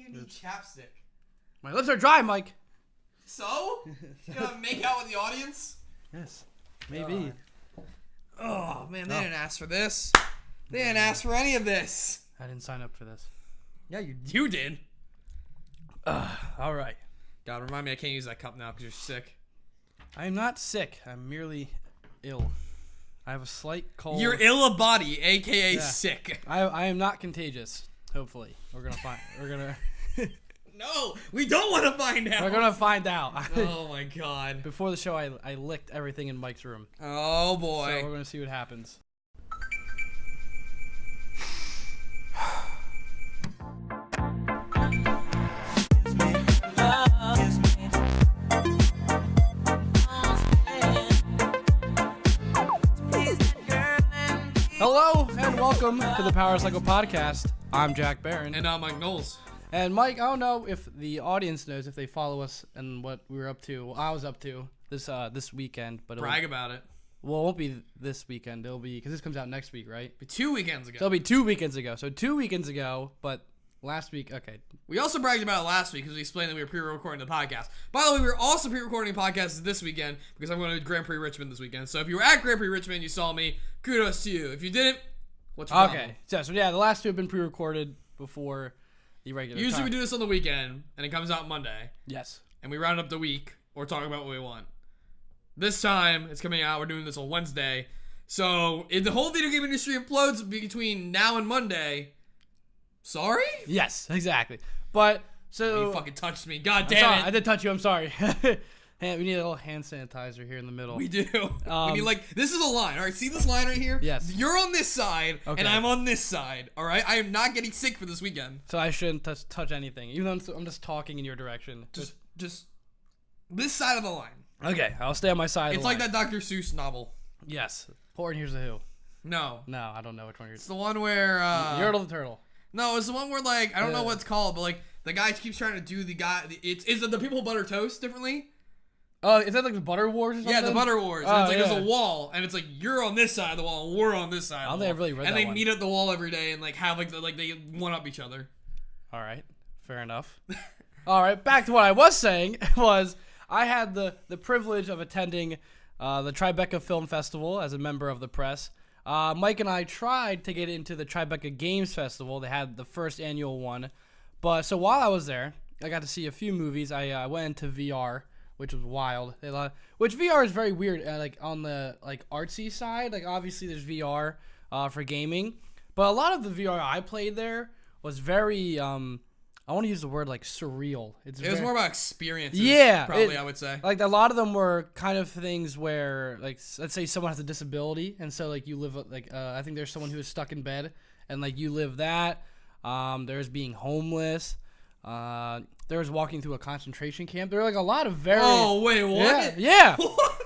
even need chapstick. My lips are dry, Mike. So? You gonna make out with the audience? Yes. Maybe. Oh, man, they didn't ask for this. They didn't ask for any of this. I didn't sign up for this. Yeah, you did. All right. God, remind me I can't use that cup now because you're sick. I'm not sick. I'm merely ill. I have a slight cold. You're ill of body, a.k.a. sick. I am not contagious. Hopefully. We're going to No, we don't want to find out. We're going to find out. Oh, my God. Before the show, I licked everything in Mike's room. Oh, boy. So we're going to see what happens. Hello and welcome to the Power Cycle Podcast. I'm Jack Barron. And I'm Mike Knowles. And Mike, I don't know if the audience knows if they follow us and what we were up to. Well, I was up to this weekend, but brag about it. Well, it won't be this weekend. It'll be because this comes out next week, right? It'll be 2 weekends ago. So it'll be 2 weekends ago. So 2 weekends ago, but last week, okay. We also bragged about it last week because we explained that we were pre-recording the podcast. By the way, we were also pre-recording podcasts this weekend because I'm going to Grand Prix Richmond this weekend. So if you were at Grand Prix Richmond, you saw me. Kudos to you. If you didn't, what's your problem? Okay. So yeah, the last two have been pre-recorded before the regular Usually time. we do this on the weekend, and it comes out Monday. Yes. And we round up the week, or talk about what we want. This time, it's coming out, we're doing this on Wednesday. So, if the whole video game industry implodes between now and Monday, sorry? Yes, exactly. But, so... You fucking touched me, god I'm damn sorry, it. I did touch you, I'm sorry. We need a little hand sanitizer here in the middle. We do. We need, like, this is a line, alright? See this line right here? Yes. You're on this side, okay. and I'm on this side, alright? I am not getting sick for this weekend. So I shouldn't touch anything, even though I'm just talking in your direction. Just this side of the line. Okay, I'll stay on my side of the line. It's like that Dr. Seuss novel. Yes. Poor and Here's the Who. No. No, I don't know which one you're... It's the one where, Yertle the Turtle. No, it's the one where, like, I don't know what it's called, but, like, the guy keeps trying to do the guy... Is it the people who butter toast differently? Oh, is that like the Butter Wars or something? Yeah, the Butter Wars. And Oh, it's like yeah. there's a wall, and it's like you're on this side of the wall, and we're on this side. I don't think I've really read and that they one. meet at the wall every day, and like have like they one up each other. All right, fair enough. All right, back to what I was saying was I had the privilege of attending the Tribeca Film Festival as a member of the press. Mike and I tried to get into the Tribeca Games Festival. They had the first annual one, but so while I was there, I got to see a few movies. I went into VR. Which was wild. Which VR is very weird. Like on the like artsy side, like obviously there's VR for gaming, but a lot of the VR I played there was very I want to use the word like surreal. It was more about experiences. Yeah, probably I would say. Like a lot of them were kind of things where like let's say someone has a disability, and so like you live like I think there's someone who is stuck in bed, and like you live that. There's being homeless. There was walking through a concentration camp. There were like a lot of very... Oh, wait, what? Yeah. What?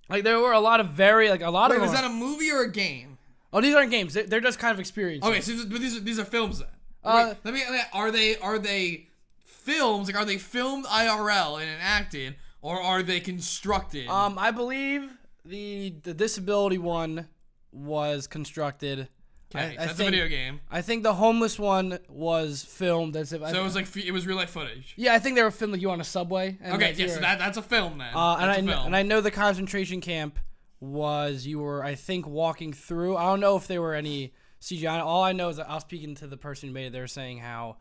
Like there were a lot of very, like a lot of... Wait, is that a movie or a game? Oh, these aren't games. They're just kind of experiences. Okay, so but these are films then. Wait, are they films? Like, are they filmed IRL and enacted, or are they constructed? I believe the disability one was constructed. Okay, that's a video game. I think the homeless one was filmed as if... So it was like it was real life footage. Yeah, I think they were filmed like you on a subway. And okay, yeah, so that's a film then. And I know the concentration camp was you were I think walking through. I don't know if there were any CGI. All I know is that I was speaking to the person who made it. They were saying how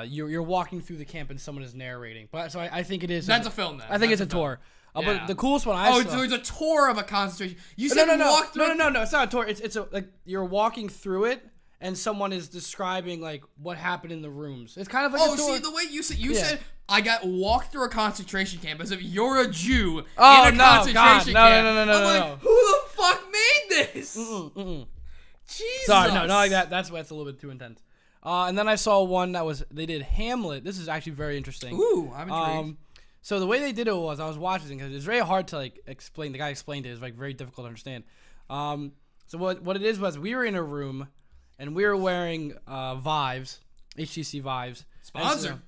you're walking through the camp and someone is narrating. But so I think it is. That's a film then. I think it's a tour. But the coolest one I saw... Oh, so it's a tour of a concentration... You said walk through... No, it's not a tour. It's a, like, you're walking through it, and someone is describing, like, what happened in the rooms. It's kind of like a tour. Oh, see, the way you said, I got walked through a concentration camp as if you're a Jew in a concentration camp. No. I'm like, who the fuck made this? Jesus. Sorry, no, not like that. That's a little bit too intense. And then I saw one that was... They did Hamlet. This is actually very interesting. Ooh, I'm intrigued. So the way they did it was I was watching because it's very hard to like explain. The guy explained it. It's like very difficult to understand. So what it is was we were in a room and we were wearing Vives, HTC Vives. Sponsor.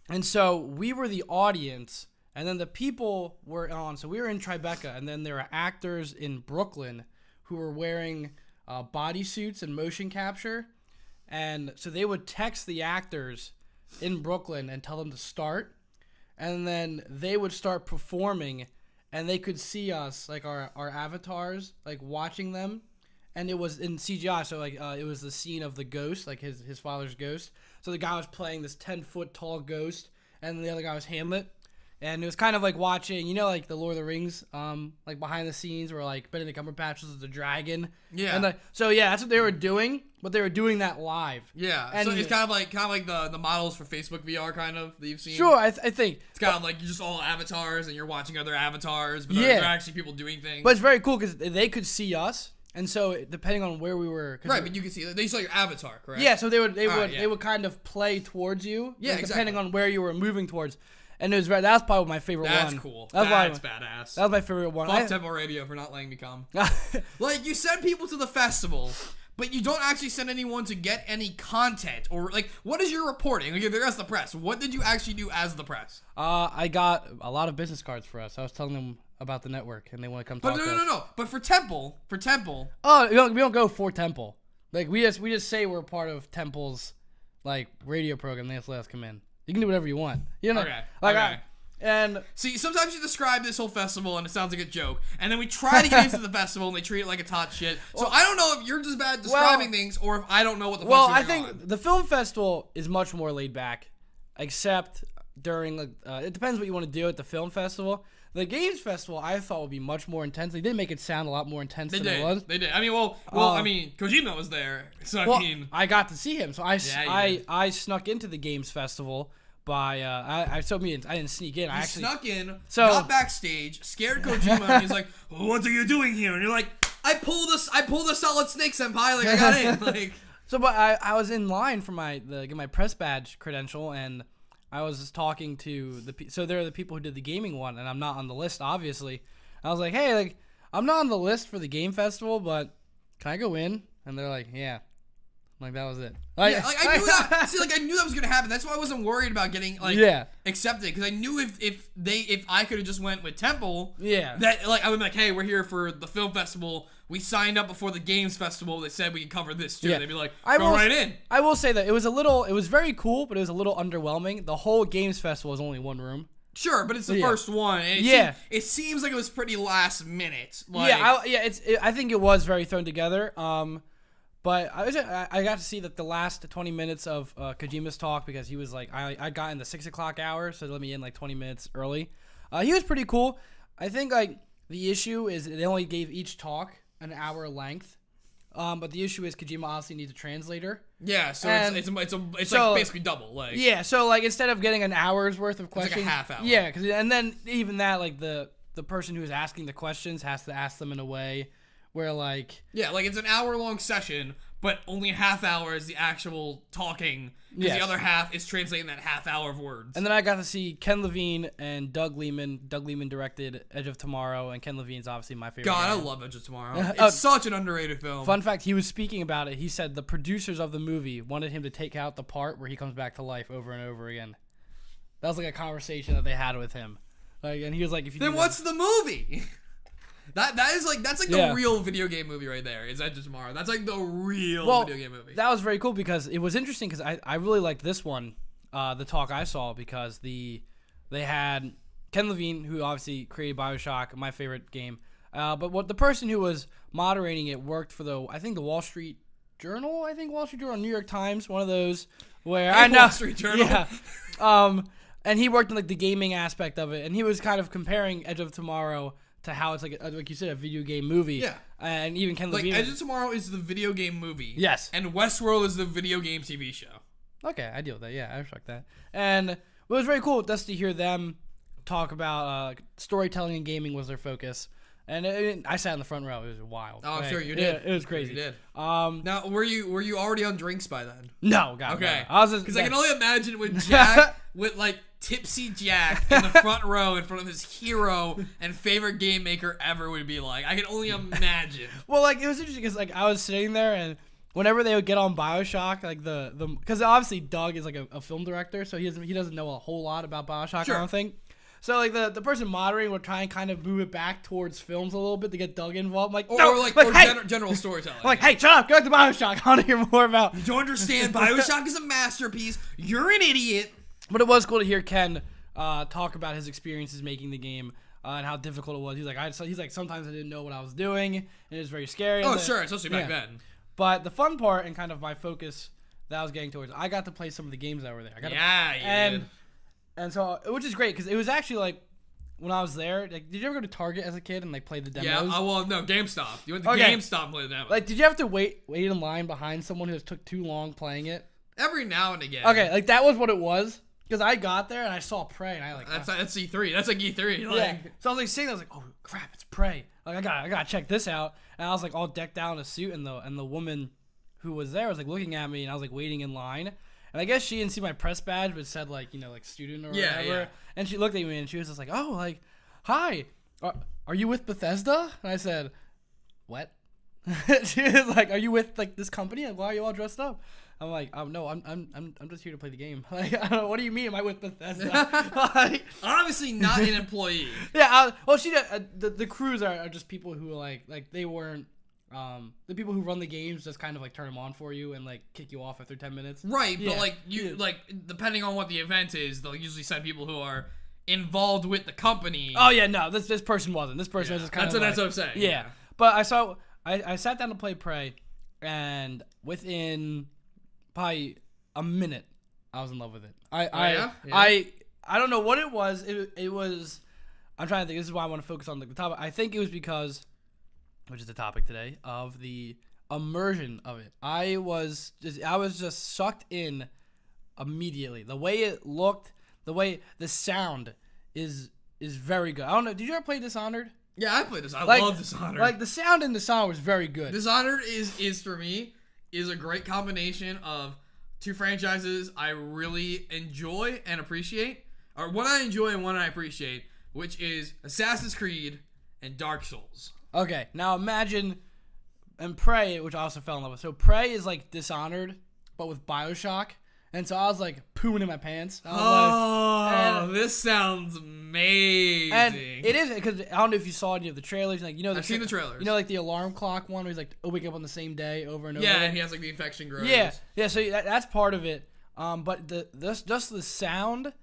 And so we were the audience, and then the people were on. So we were in Tribeca, and then there were actors in Brooklyn who were wearing bodysuits and motion capture, and so they would text the actors in Brooklyn and tell them to start, and then they would start performing, and they could see us, like our avatars, like watching them, and it was in CGI, so like it was the scene of the ghost, like his father's ghost. So the guy was playing this 10-foot tall ghost, and the other guy was Hamlet. And it was kind of like watching, like the Lord of the Rings, like behind the scenes where like Benedict Cumberbatch was the dragon. Yeah. And so that's what they were doing, but they were doing that live. Yeah. And so it's kind of like the models for Facebook VR kind of that you've seen. Sure, I think it's kind of like you're just all avatars and you're watching other avatars, but they're actually people doing things. But it's very cool because they could see us. And so, depending on where we were, right? But you can see they saw your avatar, correct? Yeah. So they would kind of play towards you, like, depending on where you were moving towards. And it was that was probably my favorite one. That's cool. That's badass. That was my favorite one. Fuck Temple Radio for not letting me come. Like, you send people to the festival, but you don't actually send anyone to get any content. Or, like, what is your reporting? Like, they're as the press. What did you actually do as the press? I got a lot of business cards for us. I was telling them about the network, and they want to come talk to us. No. But for Temple. Oh, we don't go for Temple. Like, we just say we're part of Temple's, like, radio program. They just let us come in. You can do whatever you want. Okay. And see, sometimes you describe this whole festival and it sounds like a joke, and then we try to get into the festival and they treat it like it's hot shit. So I don't know if you're just bad describing things or if I don't know what the fuck's going on. I think the film festival is much more laid back, except during it depends what you want to do at the film festival. The games festival I thought would be much more intense. They did make it sound a lot more intense than it was. They did. I mean, Kojima was there, so I got to see him. So I snuck into the games festival by I didn't sneak in. I actually snuck in, got backstage, scared Kojima, and he's like, "What are you doing here?" And you're like, "I pulled a Solid Snake, senpai. Like, I got in." Like, so, but I was in line for get my press badge credential, and I was just talking to so they're the people who did the gaming one, and I'm not on the list, obviously. I was like, hey, like, I'm not on the list for the game festival, but can I go in? And they're like, yeah. Like, that was it. I knew that. See, like, I knew that was gonna happen. That's why I wasn't worried about getting accepted, because I knew if I could have just went with Temple, that like I would be like, hey, we're here for the film festival. We signed up before the games festival. They said we could cover this too. They'd be like, go right in. I will say that it was very cool, but it was a little underwhelming. The whole games festival is only one room. Sure, but it's the first one. And it seems like it was pretty last minute. Like, I think it was very thrown together. But I got to see that the last 20 minutes of Kojima's talk, because he was like, I got in the 6 o'clock hour, so they let me in like 20 minutes early. He was pretty cool. I think like the issue is they only gave each talk an hour length. But the issue is Kojima obviously needs a translator. Yeah, so it's like basically double. Like, yeah, so like instead of getting an hour's worth of questions, it's like a half hour. Yeah, and then even that, like the person who is asking the questions has to ask them in a way where like it's an hour-long session, but only a half hour is the actual talking, because the other half is translating that half hour of words. And then I got to see Ken Levine and Doug Liman. Doug Liman directed Edge of Tomorrow, and Ken Levine's obviously my favorite. God, I love Edge of Tomorrow. It's such an underrated film. Fun fact, he was speaking about it. He said the producers of the movie wanted him to take out the part where he comes back to life over and over again. That was like a conversation that they had with him. Like, and he was like, "If you then what's the movie?" That's like the real video game movie right there. Is Edge of Tomorrow? That's like the real video game movie. That was very cool because it was interesting because I really liked this one, the talk I saw, because they had Ken Levine, who obviously created BioShock, my favorite game. But what the person who was moderating it worked for the Wall Street Journal, New York Times, one of those where Wall Street Journal. Yeah. And he worked in like the gaming aspect of it, and he was kind of comparing Edge of Tomorrow to how it's like you said, a video game movie. Yeah. And even Ken Levine. Like, Edge of Tomorrow is the video game movie. Yes. And Westworld is the video game TV show. Okay, I deal with that. Yeah, I respect that. And it was very cool just to hear them talk about storytelling and gaming was their focus. And I sat in the front row. It was wild. Oh, I'm sure you did. It was crazy. Sure you did. Now, were you already on drinks by then? No, God. Okay. No. I was because I can only imagine with Jack, with like tipsy Jack in the front row in front of his hero and favorite game maker ever would be like. I can only imagine. Well, like it was interesting because like I was sitting there and whenever they would get on BioShock, like because obviously Doug is like a film director, so he doesn't know a whole lot about BioShock. Sure. I don't think. So like the person moderating would try and kind of move it back towards films a little bit to get Doug involved. I'm like, General storytelling. I'm like, hey, shut up, go back to Bioshock. I want to hear more about. You don't understand. Bioshock is a masterpiece. You're an idiot. But it was cool to hear Ken talk about his experiences making the game and how difficult it was. He's like, sometimes I didn't know what I was doing, and it was very scary. Oh, sure, especially back then. But the fun part and kind of my focus that I was getting towards, I got to play some of the games that were there. And so, which is great because it was actually like when I was there. Like, did you ever go to Target as a kid and like play the demos? Yeah. No, GameStop. You went to GameStop and played the demos. Like, did you have to wait in line behind someone who took too long playing it? Every now and again. Okay, like that was what it was. Because I got there and I saw Prey and I like that's E3. That's like E3. Like, yeah. So I was like sitting there, I was like, oh crap, it's Prey. Like I gotta check this out. And I was like all decked out in a suit, and the woman who was there was like looking at me, and I was like waiting in line. And I guess she didn't see my press badge, but it said like, you know, like student or whatever. Yeah. And she looked at me and she was just like, oh, like, hi, are you with Bethesda? And I said, what? She was like, are you with like this company? Like, why are you all dressed up? I'm like, no, I'm just here to play the game. Like, I don't know, what do you mean? Am I with Bethesda? Like, obviously not an employee. Yeah. Well, the crews are just people who like they weren't. The people who run the games just kind of like turn them on for you and like kick you off after 10 minutes. Right, but like like depending on what the event is, they'll usually send people who are involved with the company. Oh yeah, no, this person wasn't. This person was just kind of. That's what I'm saying. Yeah, but I sat down to play Prey, and within probably a minute, I was in love with it. I don't know what it was. It was. I'm trying to think. This is why I want to focus on the topic. I think it was because, which is the topic today, of the immersion of it. I was just sucked in immediately. The way it looked, the way the sound is very good. I don't know. Did you ever play Dishonored? Yeah, I played Dishonored. I love Dishonored. Like the sound in Dishonored was very good. Dishonored is for me a great combination of two franchises I really enjoy and appreciate, or one I enjoy and one I appreciate, which is Assassin's Creed and Dark Souls. Okay, now imagine, and Prey, which I also fell in love with. So Prey is like Dishonored, but with Bioshock. And so I was like pooing in my pants. This sounds amazing. And it is, because I don't know if you saw any of the trailers. Like, I've seen the trailers. You know, like the alarm clock one where he's like wake up on the same day over and over. Yeah, and he has like the infection grows. Yeah. So that's part of it. But just the sound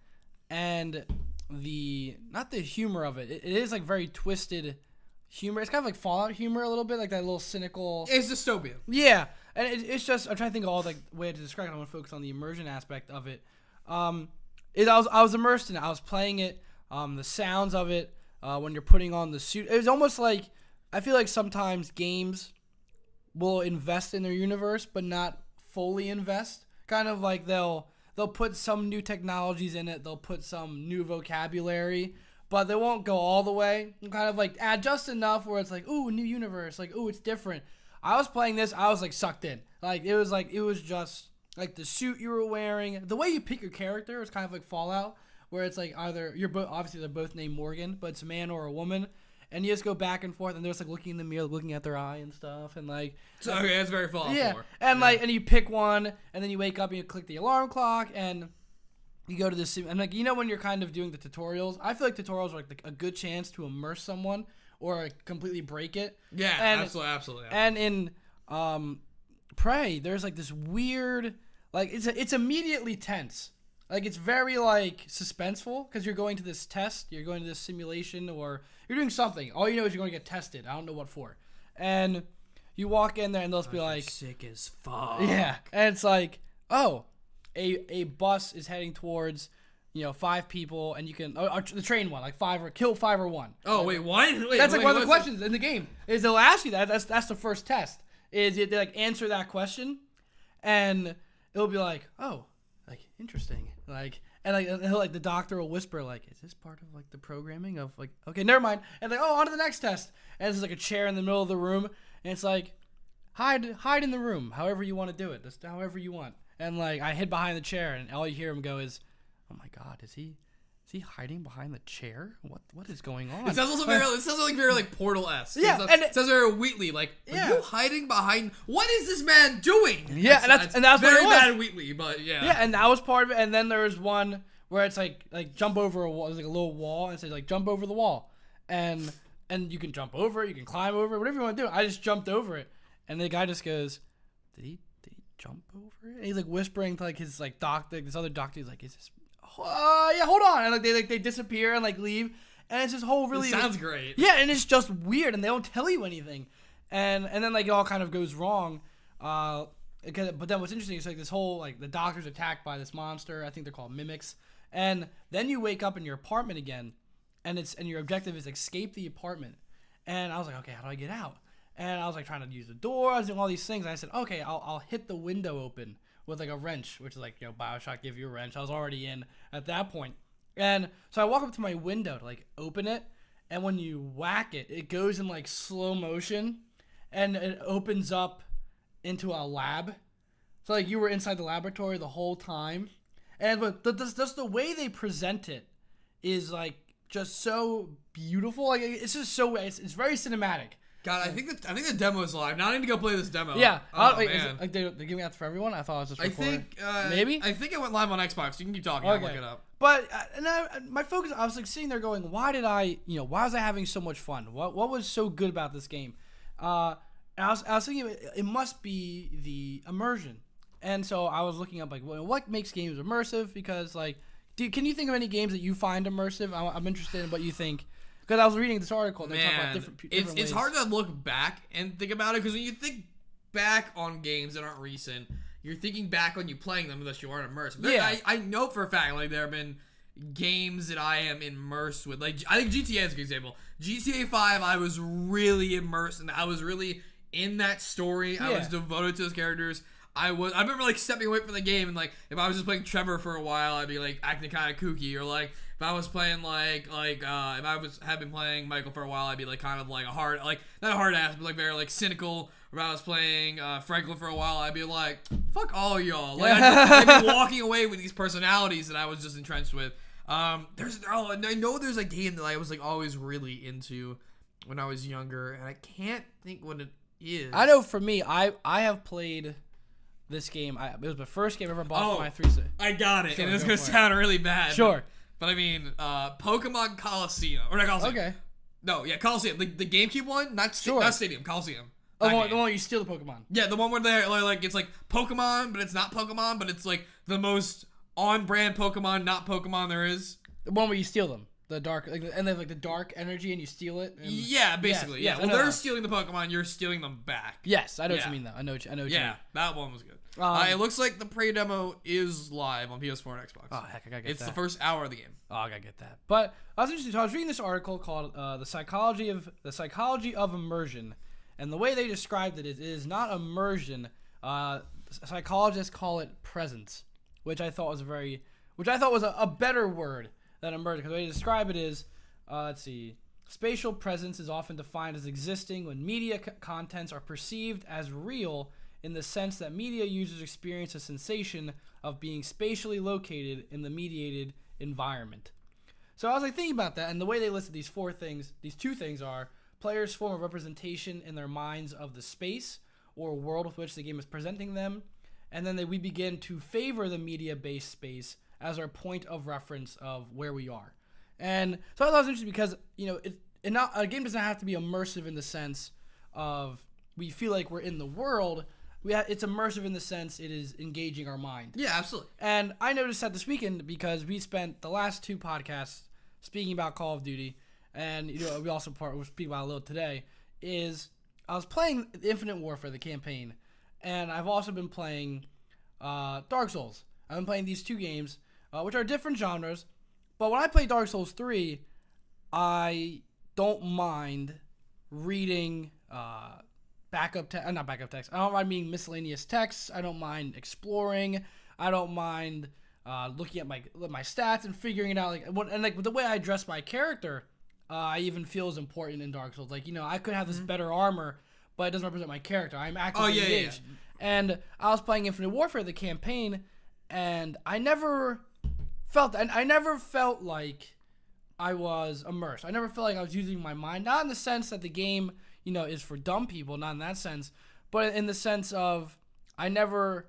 and not the humor of it. It is like very twisted humor. It's kind of like Fallout humor a little bit, like that little cynical. It's dystopian. Yeah, and it's just, I'm trying to think of all the way to describe it. I want to focus on the immersion aspect of it. I was immersed in it. I was playing it. The sounds of it when you're putting on the suit. It was almost like, I feel like sometimes games will invest in their universe but not fully invest. Kind of like they'll put some new technologies in it. They'll put some new vocabulary. But they won't go all the way. Kind of like add just enough where it's like, ooh, new universe. Like, ooh, it's different. I was playing this. I was like sucked in. Like, it was just like the suit you were wearing. The way you pick your character is kind of like Fallout, where it's like either obviously they're both named Morgan, but it's a man or a woman. And you just go back and forth, and they're just like looking in the mirror, looking at their eye and stuff. And like, okay, that's very Fallout 4. And like, and you pick one, and then you wake up and you click the alarm clock, and you go to this, and like, you know, when you're kind of doing the tutorials, I feel like tutorials are like a good chance to immerse someone or completely break it. Yeah, absolutely. And in Prey, there's like this weird, like it's immediately tense. Like it's very like suspenseful because you're going to this test, you're going to this simulation, or you're doing something. All you know is you're going to get tested. I don't know what for. And you walk in there and they'll just be like, sick as fuck. Yeah, and it's like, oh. A bus is heading towards, 5 people, and you can the train one, like kill 5 or 1. Oh wait, what? That's like one of the questions in the game. Is they'll ask you that. That's the first test. Is they like answer that question, and it'll be like, oh, like interesting, like, and like the doctor will whisper like, is this part of like the programming of like, okay, never mind, and like, oh, on to the next test, and there's like a chair in the middle of the room, and it's like, hide in the room, however you want to do it, just however you want. And like I hid behind the chair, and all you hear him go is, "Oh my God, is he hiding behind the chair? What is going on?" It sounds also very like Portal-esque. Yeah, it sounds very Wheatley. Like, are you hiding behind? What is this man doing? Yeah, and that's very what it was. bad Wheatley, but yeah. Yeah, and that was part of it. And then there was one where it's like jump over a wall. There's like a little wall, and it says like jump over the wall, and you can jump over it, you can climb over it, whatever you want to do. I just jumped over it, and the guy just goes, "Did he jump over it?" And he's like whispering to like his like doctor, this other doctor. He's like, "Is this? Yeah, hold on." And like they disappear and like leave, and it's this whole really It sounds great. Yeah, and it's just weird, and they don't tell you anything, and then like it all kind of goes wrong. But then what's interesting is like this whole like the doctor's attacked by this monster. I think they're called mimics, and then you wake up in your apartment again, and your objective is escape the apartment. And I was like, okay, how do I get out? And I was like trying to use the door. I was doing all these things. And I said, okay, I'll hit the window open with like a wrench, which is like, BioShock give you a wrench. I was already in at that point. And so I walk up to my window to like open it. And when you whack it, it goes in like slow motion and it opens up into a lab. So like you were inside the laboratory the whole time. And just the way they present it is like just so beautiful. Like it's just so it's very cinematic. God, I think the demo is live. Now I need to go play this demo. Yeah. Oh, man. They're giving it out for everyone? I thought it was just recording. Maybe? I think it went live on Xbox. You can keep talking. Okay. I'll look it up. But my focus, I was like sitting there going, why was I having so much fun? What was so good about this game? And I was thinking it must be the immersion. And so I was looking up like, what makes games immersive? Because like, can you think of any games that you find immersive? I'm interested in what you think. Because I was reading this article. And they talk about different ways. It's hard to look back and think about it, because when you think back on games that aren't recent, you're thinking back on you playing them unless you aren't immersed. I know for a fact like there have been games that I am immersed with. Like I think GTA is a good example. GTA 5, I was really immersed and I was really in that story. I was devoted to those characters. I remember like stepping away from the game and like if I was just playing Trevor for a while, I'd be like acting kind of kooky, or like if I was playing if I had been playing Michael for a while, I'd be like kind of like not a hard ass, but like very like cynical. Or if I was playing Franklin for a while, I'd be like, fuck all y'all. Like I'd be walking away with these personalities that I was just entrenched with. I know there's a game that I was like always really into when I was younger, and I can't think what it is. I know for me, I have played this game. It was the first game I ever bought for my 360. I got it, and it's gonna sound really bad. Sure, but I mean, Pokemon Coliseum, or not Coliseum. Okay. No, yeah, Coliseum, the GameCube one, not Stadium, Coliseum. The one where you steal the Pokemon. Yeah, the one where they're like it's like Pokemon, but it's not Pokemon, but it's like the most on-brand Pokemon, not Pokemon there is. The one where you steal them. The dark, and they have like the dark energy, and you steal it. Yeah, basically. Yes, well, they're stealing the Pokemon. You're stealing them back. Yes, I know what you mean though. I know what you mean. Yeah, that one was good. It looks like the pre-demo is live on PS4 and Xbox. Oh heck, I gotta get that. It's the first hour of the game. Oh, I gotta get that. But I was interested. So I was reading this article called "The Psychology of Immersion," and the way they described it is not immersion. Psychologists call it presence, which I thought was a better word than immersion, because the way they describe it is, let's see, spatial presence is often defined as existing when media contents are perceived as real in the sense that media users experience a sensation of being spatially located in the mediated environment. So I was like thinking about that, and the way they listed these two things are players form a representation in their minds of the space or world with which the game is presenting them, and then we begin to favor the media-based space as our point of reference of where we are. And so I thought it was interesting because, a game doesn't have to be immersive in the sense of we feel like we're in the world. It's immersive in the sense it is engaging our mind. Yeah, absolutely. And I noticed that this weekend because we spent the last two podcasts speaking about Call of Duty, and we also we'll speak about it a little today, is I was playing Infinite Warfare, the campaign, and I've also been playing Dark Souls. I've been playing these two games, which are different genres, but when I play Dark Souls 3, I don't mind reading not backup text. I don't mind reading miscellaneous texts. I don't mind exploring. I don't mind looking at my stats and figuring it out. Like the way I dress my character, I even feel is important in Dark Souls. Like, I could have this better armor, but it doesn't represent my character. I'm actively engaged. Yeah. And I was playing Infinite Warfare, the campaign, and I never felt like I was immersed. I never felt like I was using my mind. Not in the sense that the game, is for dumb people, not in that sense, but in the sense of I never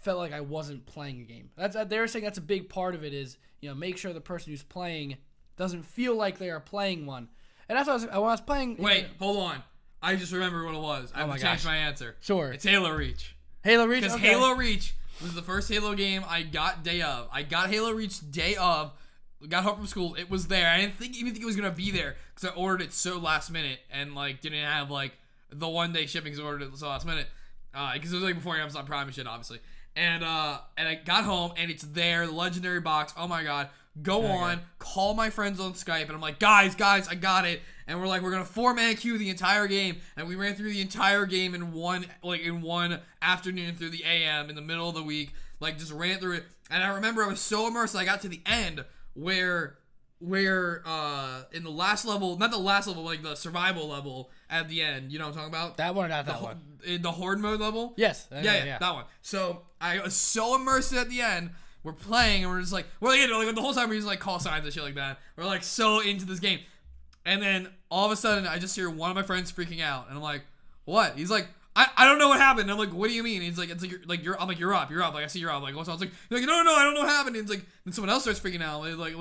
felt like I wasn't playing a game. They're saying that's a big part of it is, make sure the person who's playing doesn't feel like they are playing one. And that's what when I was playing. Wait, hold on. I just remembered what it was. I have to change my answer. Sure. It's Halo Reach. Halo Reach? Because Halo Reach was the first Halo game I got day of. I got Halo Reach day of. Got home from school. It was there. I didn't even think it was going to be there because I ordered it so last minute and, didn't have, the one-day shipping because I ordered it so last minute. Because it was, before Amazon Prime and shit, obviously. And I got home, and it's there, the legendary box. Oh, my God. Go on, call my friends on Skype, and I'm like, guys, I got it. And we're going to 4-man queue the entire game. And we ran through the entire game in one afternoon through the AM in the middle of the week. Just ran through it. And I remember I was so immersed, I got to the end where in the last level, not the last level, the survival level at the end, you know what I'm talking about? That one or not that one? In the horde mode level? Yes. Yeah, that one. So I was so immersed at the end. We're playing and we're just the whole time we're using call signs and shit like that. We're so into this game. And then all of a sudden I just hear one of my friends freaking out and I'm like, what? He's like, I don't know what happened. I'm like, what do you mean? He's like, you're up. I see you're up. What's wrong? He's like, no, I don't know what happened. And then someone else starts freaking out.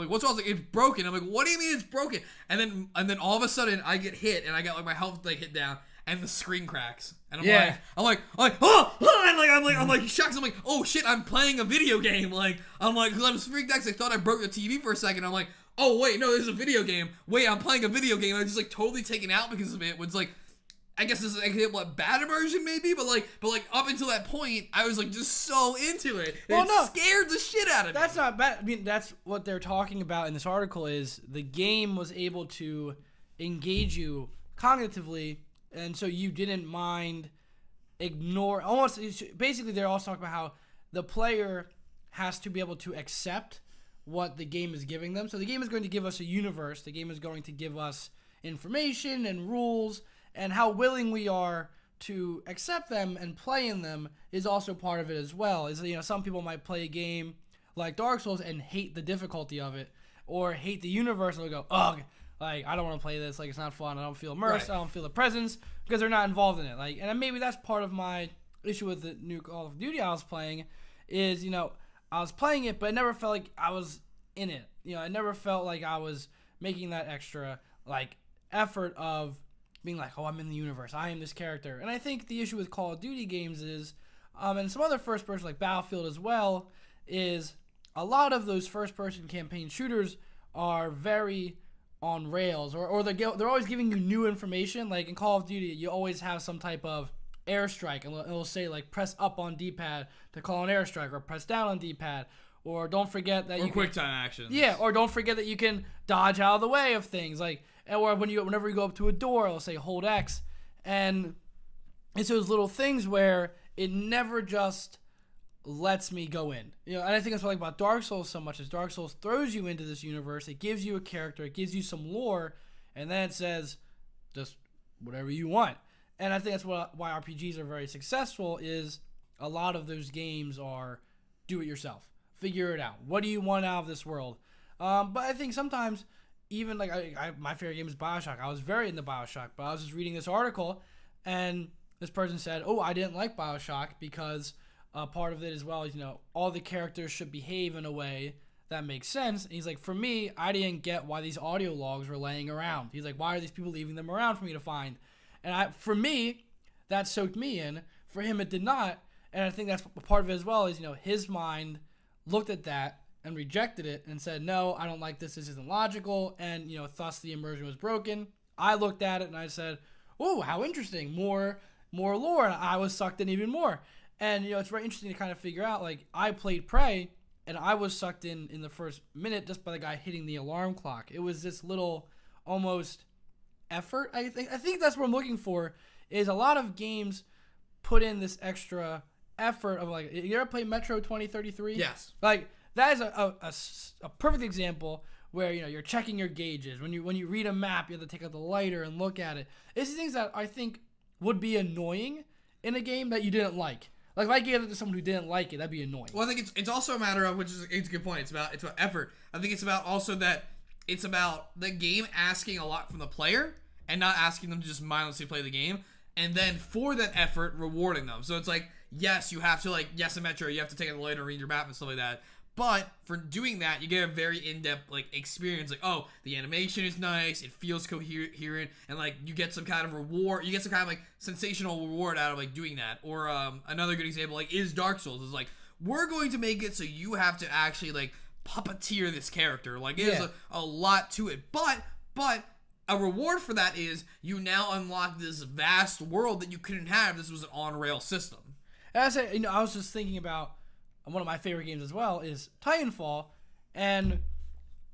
What's wrong? It's broken. I'm like, what do you mean it's broken? And then all of a sudden I get hit and I got my health hit down and the screen cracks. And I'm like, I'm shocked. I'm like, oh shit, I'm playing a video game. Because I was freaked out because I thought I broke the TV for a second. I'm like, oh wait, no, this is a video game. Wait, I'm playing a video game. I was just totally taken out because of it. It's I guess this is bad immersion maybe, but up until that point, I was just so into it. It scared the shit out of me. That's not bad. I mean, that's what they're talking about in this article is the game was able to engage you cognitively, and so you didn't mind basically they're also talking about how the player has to be able to accept what the game is giving them. So the game is going to give us a universe. The game is going to give us information and rules. And how willing we are to accept them and play in them is also part of it as well. Some people might play a game like Dark Souls and hate the difficulty of it, or hate the universe and they'll go, ugh, I don't want to play this. It's not fun. I don't feel immersed. Right. I don't feel the presence because they're not involved in it. And maybe that's part of my issue with the new Call of Duty I was playing is, I was playing it, but it never felt like I was in it. I never felt like I was making that extra effort of being oh, I'm in the universe. I am this character. And I think the issue with Call of Duty games is, and some other first-person like Battlefield as well, is a lot of those first-person campaign shooters are very on rails, or they're always giving you new information. In Call of Duty, you always have some type of airstrike, and it'll say press up on D-pad to call an airstrike, or press down on D-pad, or don't forget that quick time actions. Yeah, or don't forget that you can dodge out of the way of things or whenever you go up to a door, it'll say hold X, and it's those little things where it never just lets me go in. And I think that's what I like about Dark Souls so much is Dark Souls throws you into this universe. It gives you a character, it gives you some lore, and then it says just whatever you want. And I think that's why RPGs are very successful is a lot of those games are do it yourself. Figure it out. What do you want out of this world? But I think sometimes even my favorite game is BioShock. I was very into BioShock, but I was just reading this article and this person said, oh, I didn't like BioShock because part of it as well is, all the characters should behave in a way that makes sense. And he's like, for me, I didn't get why these audio logs were laying around. He's like, why are these people leaving them around for me to find? And for me, that soaked me in. For him, it did not. And I think that's part of it as well is, his mind looked at that and rejected it and said, no, I don't like this. This isn't logical. And, thus the immersion was broken. I looked at it and I said, oh, how interesting. More lore. And I was sucked in even more. And, it's very interesting to kind of figure out, I played Prey and I was sucked in the first minute just by the guy hitting the alarm clock. It was this little almost effort. I think that's what I'm looking for is a lot of games put in this extra effort of you ever play Metro 2033? Yes. That is a perfect example where you're checking your gauges. When you read a map, you have to take out the lighter and look at it. It's the things that I think would be annoying in a game that you didn't like. If I gave it to someone who didn't like it, that'd be annoying. Well, I think it's also a matter of it's a good point. It's about effort. I think it's about also that it's about the game asking a lot from the player and not asking them to just mindlessly play the game, and then for that effort rewarding them. So it's yes, you have to like yes, a metro, you have to take it later, read your map and stuff like that. But for doing that, you get a very in-depth like experience. Like, oh, the animation is nice, it feels coherent, and like you get some kind of reward. You get some kind of like sensational reward out of like doing that. Or another good example like is Dark Souls. Is like we're going to make it so you have to actually like puppeteer this character. Like it is a lot to it. But a reward for that is you now unlock this vast world that you couldn't have. This was an on-rail system. And I said, I was just thinking about. One of my favorite games as well is Titanfall, and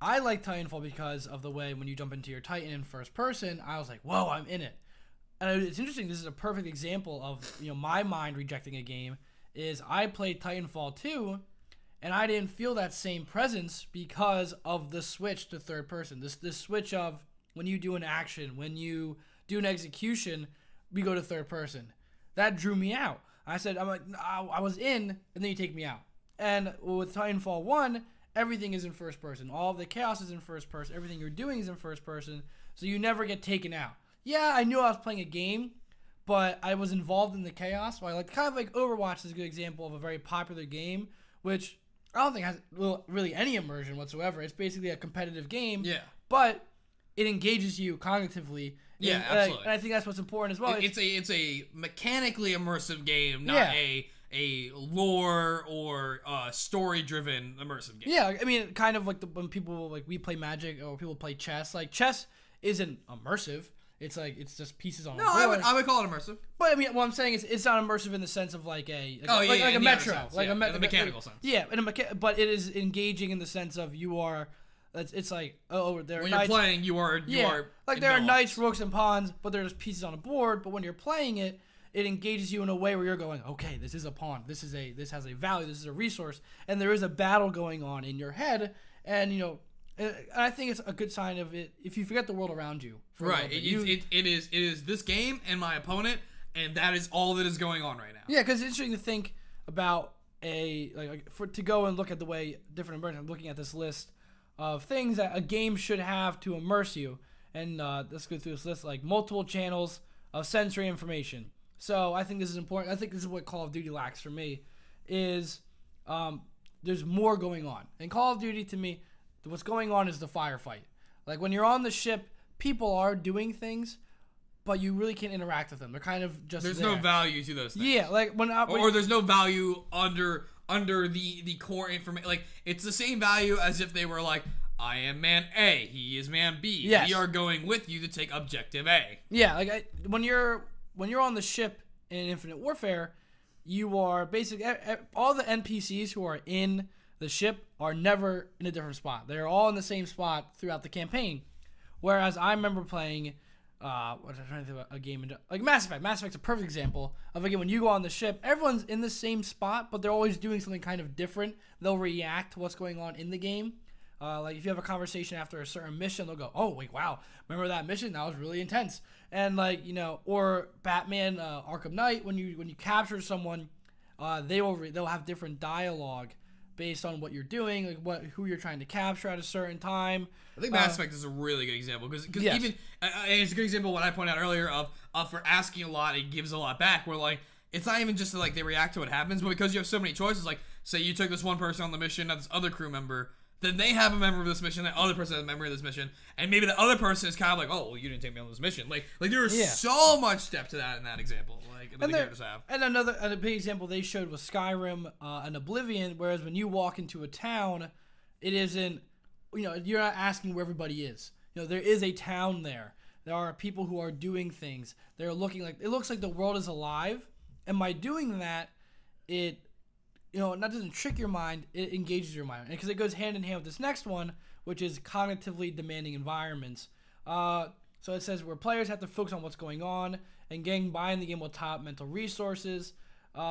I like Titanfall because of the way when you jump into your Titan in first person, I was like, whoa, I'm in it. And it's interesting, this is a perfect example of my mind rejecting a game, is I played Titanfall 2, and I didn't feel that same presence because of the switch to third person. This switch of when you do an action, when you do an execution, we go to third person. That drew me out. I'm like, I was in, and then you take me out. And with Titanfall 1, everything is in first person. All of the chaos is in first person. Everything you're doing is in first person, so you never get taken out. Yeah, I knew I was playing a game, but I was involved in the chaos. So I like kind of like Overwatch is a good example of a very popular game, which I don't think has really any immersion whatsoever. It's basically a competitive game. Yeah. But it engages you cognitively. Yeah, absolutely. And I think that's what's important as well. It's a mechanically immersive game, not a lore or story driven immersive game. Yeah, I mean, kind of like when people like we play Magic or people play chess. Like chess isn't immersive. It's like it's just pieces on a board. I would call it immersive. But I mean, what I'm saying is it's not immersive in the sense of like a metro, sense, like in the mechanical sense. Yeah, but it is engaging in the sense of you are. It's like there are when knights. You're playing, you are like there are knights, rooks, and pawns, but there's pieces on a board. But when you're playing it, it engages you in a way where you're going, okay, this is a pawn, this has a value, this is a resource, and there is a battle going on in your head, and and I think it's a good sign of it if you forget the world around you. Right, it is this game and my opponent, and that is all that is going on right now. Yeah, because it's interesting to think about to go and look at the way different immersion. I'm looking at this list of things that a game should have to immerse you. And let's go through this list, like multiple channels of sensory information. So I think this is important. I think this is what Call of Duty lacks for me, is there's more going on. In Call of Duty, to me, what's going on is the firefight. Like when you're on the ship, people are doing things, but you really can't interact with them. They're kind of just There's there. no value to those things. Yeah, like or there's no value under the core information. Like it's the same value as if they were like, I am man A, he is man B. Yes. We are going with you to take objective A. Yeah, like when you're on the ship in Infinite Warfare, you are basically all the NPCs who are in the ship are never in a different spot. They're all in the same spot throughout the campaign. Whereas I remember playing what I'm trying to think about a game like Mass Effect. Mass Effect's a perfect example of again when you go on the ship, everyone's in the same spot, but they're always doing something kind of different. They'll react to what's going on in the game. Like if you have a conversation after a certain mission, they'll go, "Oh wait, wow, remember that mission? That was really intense." And like or Batman Arkham Knight, when you capture someone, they'll have different dialogue based on what you're doing, like who you're trying to capture at a certain time. I think Mass Effect is a really good example because yes. even it's a good example of what I pointed out earlier of for asking a lot, it gives a lot back. Where like it's not even just like they react to what happens, but because you have so many choices. Like say you took this one person on the mission, not this other crew member. Then they have a member of this mission, that other person has a member of this mission, and maybe the other person is kind of like, oh, well, you didn't take me on this mission. Like there is so much depth to that in that example. Like that the characters have. And a big example they showed was Skyrim and Oblivion. Whereas when you walk into a town, it isn't, you're not asking where everybody is. There is a town there. There are people who are doing things. They're looking like, it looks like the world is alive, and by doing that, it that doesn't trick your mind, it engages your mind. Because it goes hand in hand with this next one, which is cognitively demanding environments. So it says where players have to focus on what's going on, and getting by in the game will top mental resources.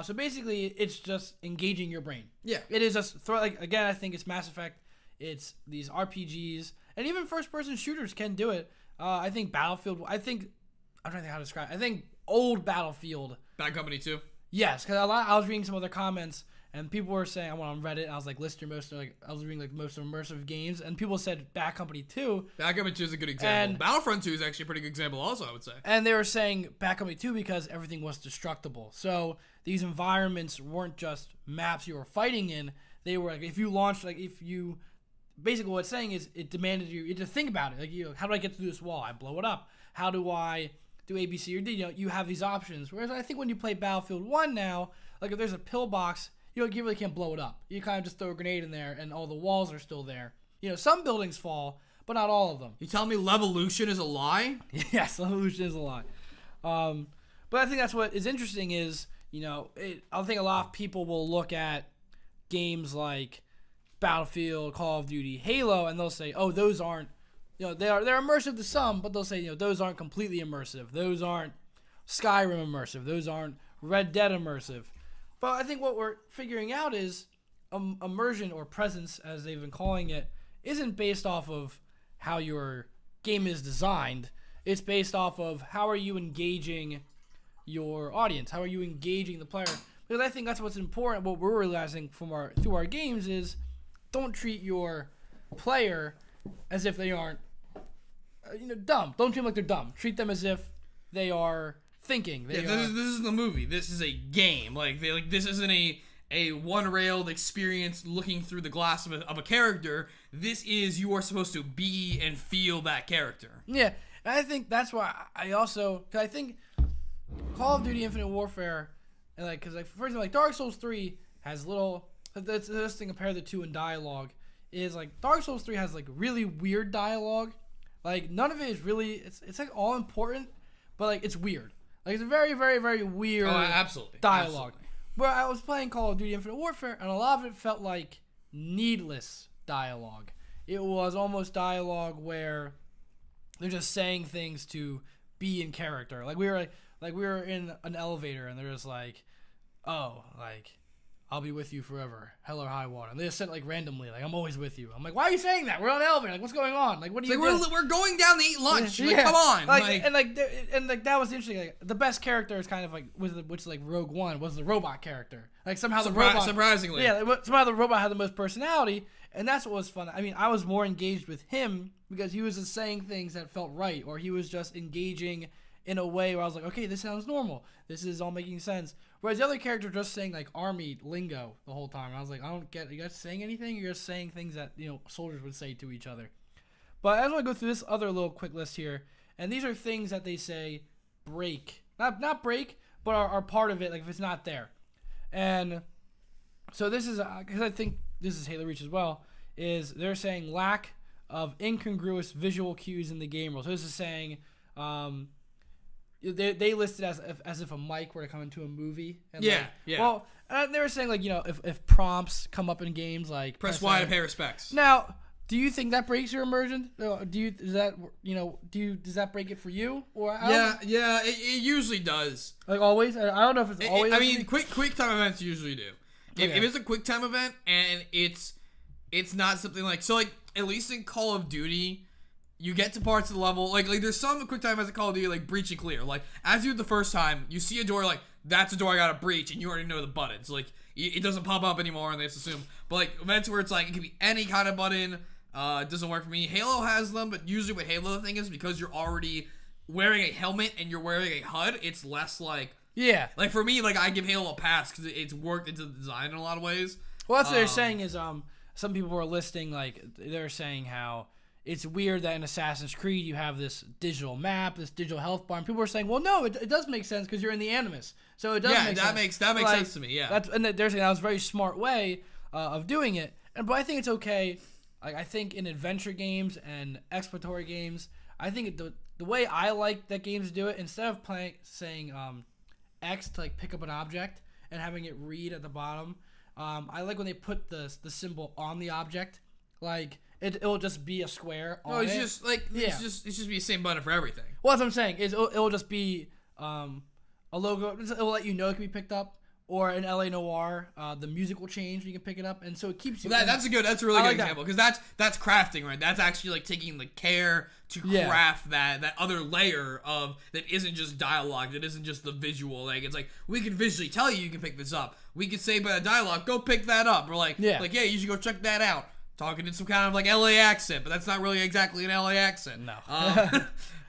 So basically, it's just engaging your brain. Yeah. It is just, again, I think it's Mass Effect, it's these RPGs, and even first-person shooters can do it. I think Battlefield, I'm trying to think how to describe it. I think old Battlefield. Bad Company 2. Yes, because I was reading some other comments, And people were saying, I went on Reddit and I was like, list your most, like, I was reading like most immersive games, and people said Bad Company 2. Bad Company 2 is a good example. Battlefront 2 is actually a pretty good example also, I would say. And they were saying Bad Company 2 because everything was destructible. So these environments weren't just maps you were fighting in. They were like, if you launched, like, basically what it's saying is it demanded you to think about it. Like, how do I get through this wall? I blow it up. How do I do A, B, C, or D? You have these options. Whereas I think when you play Battlefield 1 now, like, if there's a pillbox, you really can't blow it up. You kind of just throw a grenade in there, and all the walls are still there. Some buildings fall, but not all of them. You telling me Levolution is a lie? Yes, Levolution is a lie. But I think that's what is interesting is, I think a lot of people will look at games like Battlefield, Call of Duty, Halo, and they'll say, oh, those aren't, they're immersive to some, but they'll say, those aren't completely immersive. Those aren't Skyrim immersive. Those aren't Red Dead immersive. But I think what we're figuring out is immersion, or presence, as they've been calling it, isn't based off of how your game is designed. It's based off of how are you engaging your audience? How are you engaging the player? Because I think that's what's important. What we're realizing through our games is don't treat your player as if they aren't dumb. Don't treat them like they're dumb. Treat them as if they are thinking. This is the movie. This is a game. This isn't a one-railed experience looking through the glass of a character. This is, you are supposed to be and feel that character. Yeah, and I think that's why cause I think Call of Duty Infinite Warfare, and for example, Dark Souls 3 has that's the thing, compare the two in dialogue, is Dark Souls 3 has really weird dialogue. None of it is really, it's all important, but it's weird. It's a very, very, very weird absolutely. dialogue. Where I was playing Call of Duty Infinite Warfare, and a lot of it felt like needless dialogue. It was almost dialogue where they're just saying things to be in character. We were in an elevator, and they're just I'll be with you forever, hell or high water. And they just said randomly, I'm always with you. I'm why are you saying that? We're on an elevator. What's going on? What are you doing? We're going down to eat lunch. Come on. That was interesting. The best character is kind of which Rogue One was the robot character. Somehow the robot, surprisingly, somehow the robot had the most personality, and that's what was fun. I mean, I was more engaged with him because he was just saying things that felt right, or he was just engaging in a way where I was okay, this sounds normal. This is all making sense. Whereas the other character just saying army lingo the whole time. And I was I don't get, are you guys saying anything? You're just saying things that, soldiers would say to each other. But I just want to go through this other little quick list here. And these are things that they say break. Not break, but are part of it, if it's not there. And so this is, because I think this is Halo Reach as well, is they're saying lack of incongruous visual cues in the game world. So this is saying, they listed as if a mic were to come into a movie. And yeah. Well, they were saying if prompts come up in games press Y to pay respects. Now, do you think that breaks your immersion? Does that break it for you? Or It usually does. Always? I don't know if it's always. I mean, quick time events usually do. If it's a quick time event and it's not something at least in Call of Duty, you get to parts of the level, there's some quick time events in Call of Duty, breach and clear. As you do the first time, you see a door, that's a door I gotta breach, and you already know the buttons. It doesn't pop up anymore, and they just assume. But, events where it's it can be any kind of button, it doesn't work for me. Halo has them, but usually with Halo, the thing is, because you're already wearing a helmet and you're wearing a HUD, it's less yeah. For me, I give Halo a pass, because it's worked into the design in a lot of ways. Well, that's what they're saying is, some people were listing, they're saying how it's weird that in Assassin's Creed you have this digital map, this digital health bar, and people are saying, well, no, it does make sense because you're in the Animus, so it does make sense. That makes sense to me. Yeah, and they're saying that was a very smart way of doing it, but I think it's okay. I think in adventure games and exploratory games, I think the way I like that games do it, instead of saying X to pick up an object and having it read at the bottom, I like when they put the symbol on the object, It'll just be a square. It's just it's just be the same button for everything. Well, that's what I'm saying. It'll just be a logo. It'll let you know it can be picked up, or in LA Noire, the music will change. You can pick it up, and so it keeps you. That's a really good example, because that's crafting, right? That's actually taking the care to craft that other layer of that isn't just dialogue, that isn't just the visual. It's we can visually tell you can pick this up. we could say by the dialogue, go pick that up. We're like, yeah, you should go check that out. Talking in some kind of like LA accent, but that's not really exactly an LA accent. No.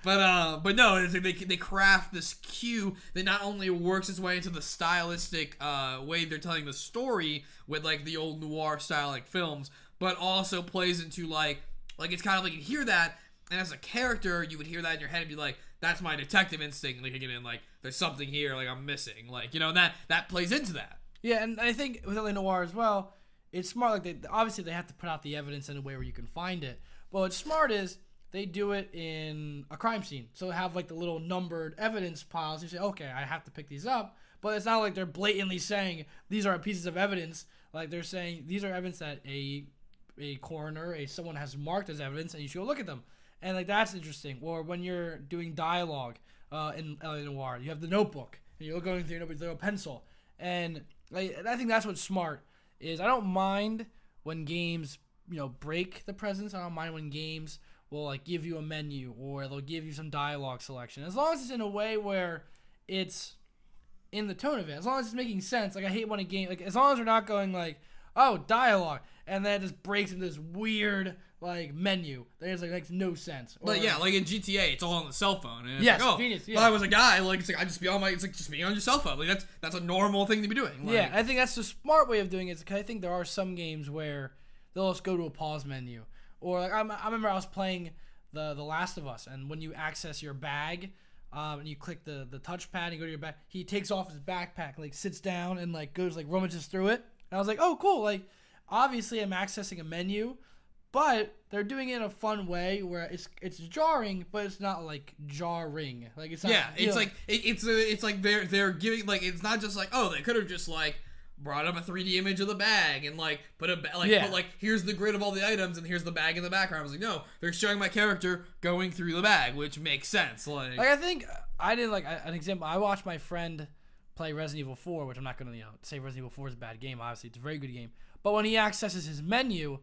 But no, it's like they craft this cue that not only works its way into the stylistic way they're telling the story with like the old noir style like films, but also plays into like it's kind of like you hear that, and as a character you would hear that in your head and be like, that's my detective instinct, like again, like there's something here like I'm missing, like, you know, and that plays into that. Yeah, and I think with LA Noire as well, it's smart. Like obviously they have to put out the evidence in a way where you can find it. But what's smart is they do it in a crime scene. So have like the little numbered evidence piles. You say, okay, I have to pick these up. But it's not like they're blatantly saying these are pieces of evidence. Like they're saying these are evidence that a coroner, someone has marked as evidence, and you should go look at them. And like that's interesting. Or when you're doing dialogue in LA Noire, you have the notebook, and you're going through your notebook with a pencil. And like, I think that's what's smart. Is I don't mind when games, you know, break the presence. I don't mind when games will like give you a menu or they'll give you some dialogue selection, as long as it's in a way where it's in the tone of it, as long as it's making sense. Like I hate when a game, like as long as we're not going like, oh, dialogue, and then it just breaks into this weird like menu that is like makes no sense. Or, but yeah, like in GTA, it's all on the cell phone. And it's yes, like, oh, genius. Yeah. If I was a guy, like it's like I just be on my, it's like just being on your cell phone. Like that's a normal thing to be doing. Like, yeah, I think that's the smart way of doing it. Because I think there are some games where they'll just go to a pause menu, or like I remember I was playing the Last of Us, and when you access your bag, and you click the touchpad and you go to your bag, he takes off his backpack, like sits down and like goes like rummages through it. And I was like, oh cool, like obviously I'm accessing a menu, but they're doing it in a fun way where it's jarring, but it's not like jarring. Like it's not, it's like it's like they're giving, like it's not just like, oh, they could have just like brought up a 3D image of the bag and like put here's the grid of all the items and here's the bag in the background. I was like, no, they're showing my character going through the bag, which makes sense. Like I think I did like an example. I watched my friend play Resident Evil 4, which I'm not gonna say Resident Evil 4 is a bad game. Obviously, it's a very good game. But when he accesses his menu,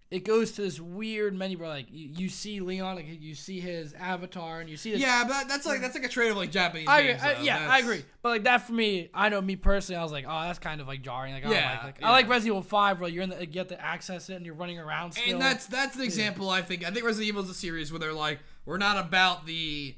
it goes to this weird menu where like you see Leon, like you see his avatar, and you see this. Yeah, but that's like a trait of like Japanese games. I agree. But like that for me, I know me personally, I was like, oh, that's kind of like jarring. Like, I like Resident Evil 5 where you're in the, you get to access it and you're running around still. And that's the example. I think Resident Evil is a series where they're like, we're not about the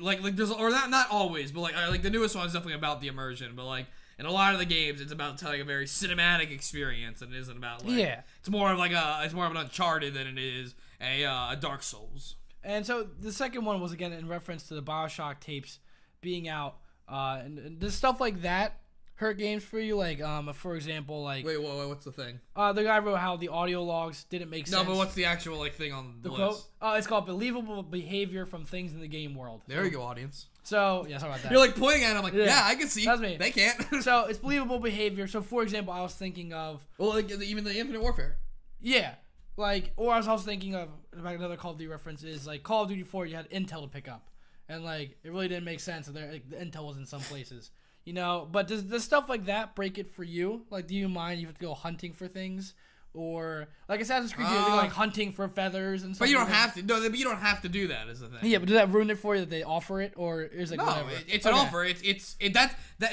like there's, or not always, but like the newest one is definitely about the immersion, but like in a lot of the games, it's about telling a very cinematic experience, and it isn't about like it's more of an Uncharted than it is a Dark Souls. And so the second one was again in reference to the BioShock tapes being out, and does stuff like that hurt games for you? Like for example, like wait, what's the thing? The guy wrote how the audio logs didn't make sense. No, but what's the actual like thing on the list? Quote? It's called believable behavior from things in the game world. There you go, audience. So, yeah, sorry about that. You're like pointing at it, I'm like, yeah, I can see. That's me. They can't. So, it's believable behavior. So, for example, I was thinking of... Well, like, even the Infinite Warfare. Yeah. Like, or I was also thinking of, like, another Call of Duty reference is, like, Call of Duty 4, you had intel to pick up. And, like, it really didn't make sense. Like, the intel was in some places. You know, but does stuff like that break it for you? Like, do you mind you have to go hunting for things? Or like Assassin's Creed, you're like hunting for feathers and stuff. But you don't have to. No, but you don't have to do that. Is the thing. Yeah, but does that ruin it for you that they offer it, or is it like no? Whatever? It's an offer.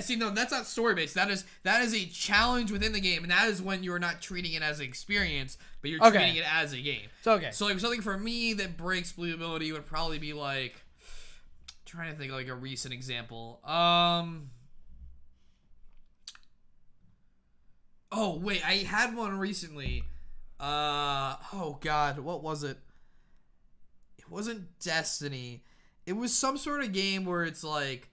See, no, that's not story based. That is a challenge within the game, and that is when you are not treating it as an experience, but you're treating it as a game. So So like something for me that breaks believability would probably be like, trying to think of like a recent example. Oh, wait, I had one recently. Oh, God, what was it? It wasn't Destiny. It was some sort of game where it's like,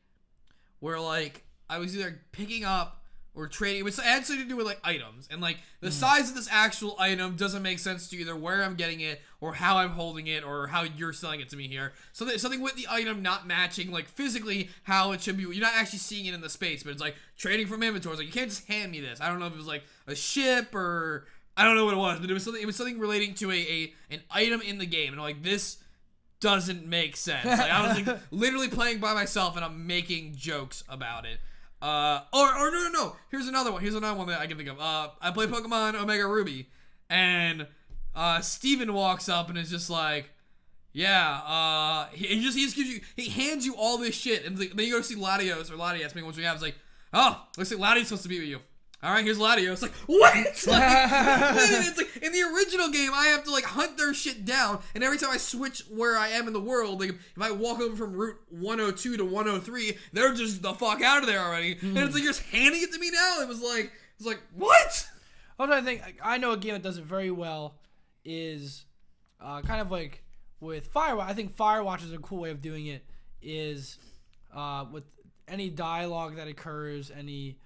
I was either picking up or trading. It had something to do with, like, items. And, like, the size of this actual item doesn't make sense to either where I'm getting it or how I'm holding it or how you're selling it to me here. So there's something with the item not matching, like, physically how it should be. You're not actually seeing it in the space, but it's, like, trading from inventory. It's like, you can't just hand me this. I don't know if it was, like, a ship or... I don't know what it was, but it was something relating to an item in the game. And, like, this doesn't make sense. Like, I was, like, literally playing by myself, and I'm making jokes about it. No. Here's another one. That I can think of. I play Pokemon Omega Ruby, and Steven walks up and is just like, yeah, he just gives you, he hands you all this shit, and then you go to see Latios, depending on what you have. It's like, oh, looks like Ladio's supposed to be with you. All right, here's Ladio. It's like, what? It's like, it's like in the original game, I have to like hunt their shit down, and every time I switch where I am in the world, like if I walk over from Route 102 to 103, they're just the fuck out of there already. And it's like you're just handing it to me now. It's like what? I'm trying to think. I know a game that does it very well is kind of like with Firewatch. I think Firewatch is a cool way of doing it. Is with any dialogue that occurs, any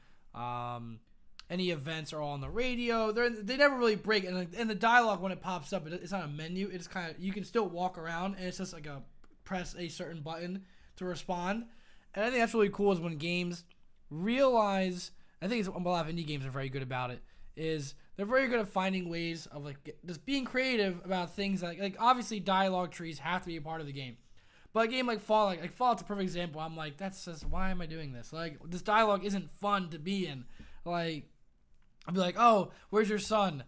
events are all on the radio. They never really break. And the dialogue, when it pops up, it's not a menu. It's kind of, you can still walk around, and it's just like a press a certain button to respond. And I think that's really cool is when games realize, I think it's a lot of indie games are very good about it, is they're very good at finding ways of like just being creative about things like obviously dialogue trees have to be a part of the game. But a game like Fallout, Fallout's a perfect example. I'm like, that's just, why am I doing this? Like, this dialogue isn't fun to be in. Like, I'll be like, oh, where's your son?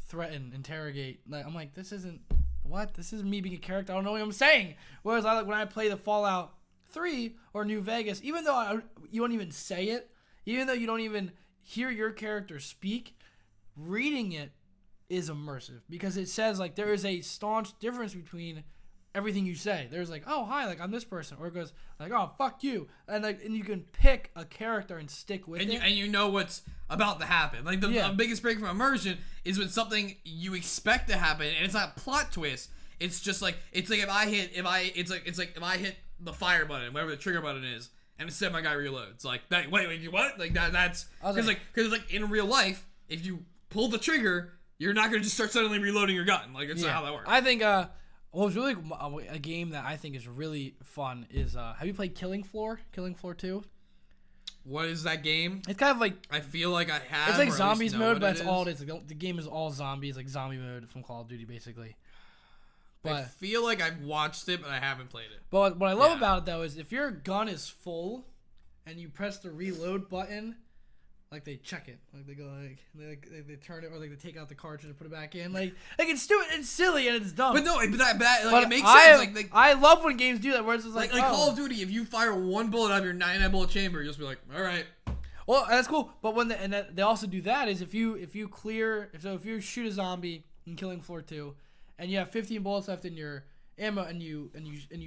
Threaten, interrogate. Like, I'm like, this isn't, what? This is me being a character. I don't know what I'm saying. Whereas when I play the Fallout 3 or New Vegas, even though you don't even say it, even though you don't even hear your character speak, reading it is immersive because it says like there is a staunch difference between everything you say. There's like, oh, hi, like I'm this person, or it goes like, oh, fuck you, and you can pick a character and stick with it, and you know what's about to happen. Like the biggest break from immersion is when something you expect to happen, and it's not a plot twist. It's just like if I hit the fire button, whatever the trigger button is, and instead my guy reloads. Like that. Wait, what? Like that's because like in real life, if you pull the trigger, you're not gonna just start suddenly reloading your gun. Like it's not how that works. I think what was really a game that I think is really fun is have you played Killing Floor 2? What is that game? It's kind of like, I feel like I have. It's like zombies mode, but it's all it is. Like, the game is all zombies, like zombie mode from Call of Duty, basically. But I feel like I've watched it, but I haven't played it. But what I love about it though is if your gun is full and you press the reload button, like they check it, like they go they turn it, or like they take out the cartridge and put it back in, like it's stupid, it's silly, and it's dumb. But no, but it makes sense. I love when games do that, where it's just like Call of Duty. If you fire one bullet out of your 99 bullet chamber, you'll just be like, all right. Well, that's cool. But when they also do that is if you shoot a zombie in Killing Floor 2, and you have 15 bullets left in your ammo, and you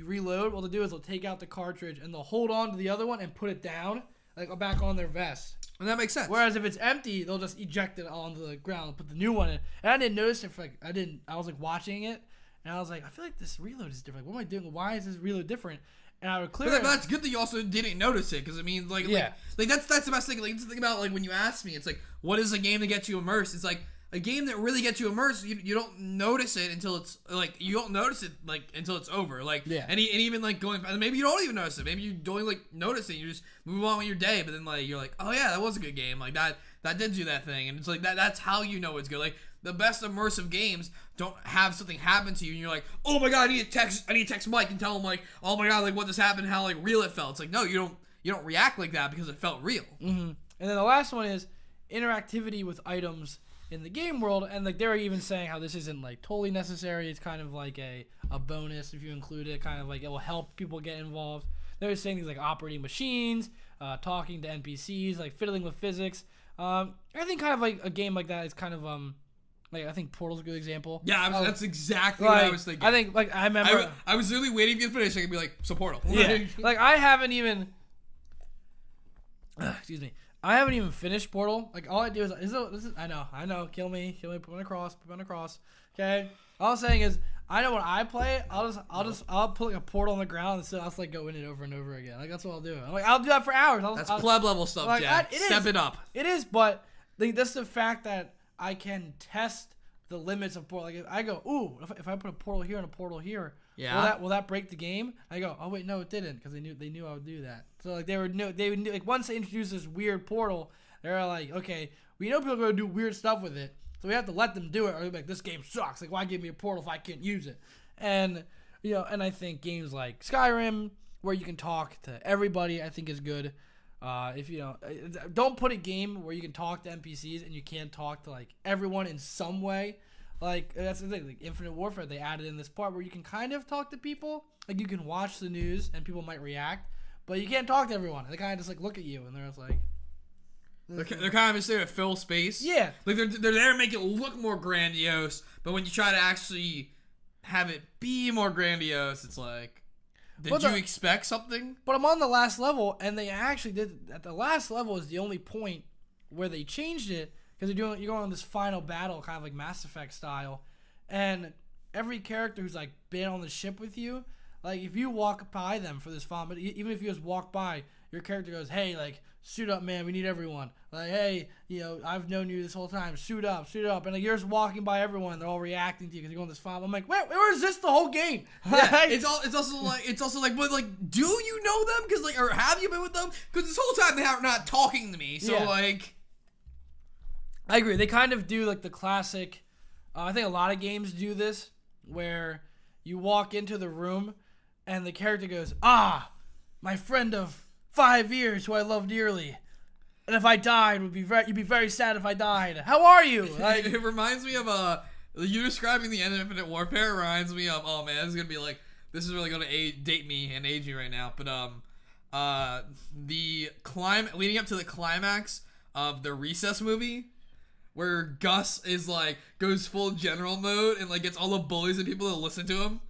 reload, what they'll do is they'll take out the cartridge and they'll hold on to the other one and put it down, like back on their vest. And that makes sense. Whereas if it's empty, they'll just eject it onto the ground and put the new one in. And I didn't notice it for I was like watching it, and I was like, I feel like this reload is different. Like, what am I doing? Why is this reload different? And I would clear it. But that's good that you also didn't notice it, because I mean, like that's the best thing. Like, just think about like when you ask me, it's like, what is a game that gets you immersed? It's like a game that really gets you immersed. You don't notice it until it's like until it's over. Like and even like going, maybe you don't even notice it. Maybe you don't like notice it. You just move on with your day. But then like you're like, oh yeah, that was a good game. Like that did do that thing. And it's like that's how you know it's good. Like the best immersive games don't have something happen to you and you're like, oh my god, I need to text Mike and tell him like, oh my god, like what just happened, how like real it felt. It's like, no, you don't react like that because it felt real. Mm-hmm. And then the last one is interactivity with items in the game world, and like they're even saying how this isn't like totally necessary. It's kind of like a bonus if you include it. Kind of like it will help people get involved. They're saying things like operating machines, talking to NPCs, like fiddling with physics. I think kind of like a game like that is kind of like I think Portal's a good example. Yeah, that's exactly what I was thinking. I think like I remember I was really waiting for you to finish. I could be like, so Portal. Yeah, like I haven't even. Excuse me. I haven't even finished Portal. Like all I do is I know. Kill me. Put me on a cross. Okay. All I'm saying is I know when I play it, I'll put like a portal on the ground and so I'll just like go in it over and over again. Like that's what I'll do. I'm like I'll do that for hours. That's pleb level stuff, like, Jack. Step it up. It is, but like that's the fact that I can test the limits of Portal. Like if I go, ooh, if I put a portal here and a portal here, will that break the game? I go, oh wait, no, it didn't, because they knew I would do that. So like they knew like once they introduced this weird portal, they're like, okay, we know people are gonna do weird stuff with it, so we have to let them do it, or they're like, this game sucks. Like why give me a portal if I can't use it? And and I think games like Skyrim, where you can talk to everybody, I think is good. If don't put a game where you can talk to NPCs and you can't talk to like everyone in some way. Like that's the thing. Like Infinite Warfare, they added in this part where you can kind of talk to people. Like you can watch the news and people might react, but you can't talk to everyone. They kind of just like look at you and they're just like, They're kind of just there to fill space. Yeah. Like they're there to make it look more grandiose, but when you try to actually have it be more grandiose, it's like, did you expect something? But I'm on the last level, and they actually did. At the last level is the only point where they changed it, because you're going on this final battle, kind of like Mass Effect style, and every character who's like been on the ship with you, like if you walk by them for this final, even if you just walk by, your character goes, "Hey, like suit up, man. We need everyone. Like, hey, I've known you this whole time. Suit up." And like you're just walking by everyone, and they're all reacting to you because you're going this final. I'm like, where is this the whole game? Yeah, it's also like, but like, do you know them? Because like, or have you been with them? Because this whole time they are not talking to me. So like, I agree. They kind of do like the classic. I think a lot of games do this, where you walk into the room, and the character goes, "Ah, my friend of 5 years who I love dearly. And if I died, you'd be very sad if I died. How are you?" Like, it reminds me of you describing the end of Infinite Warfare reminds me of, oh man, this is gonna be like, this is really gonna date me and age me right now. But the leading up to the climax of the Recess movie, where Gus is like goes full general mode and like gets all the bullies and people to listen to him.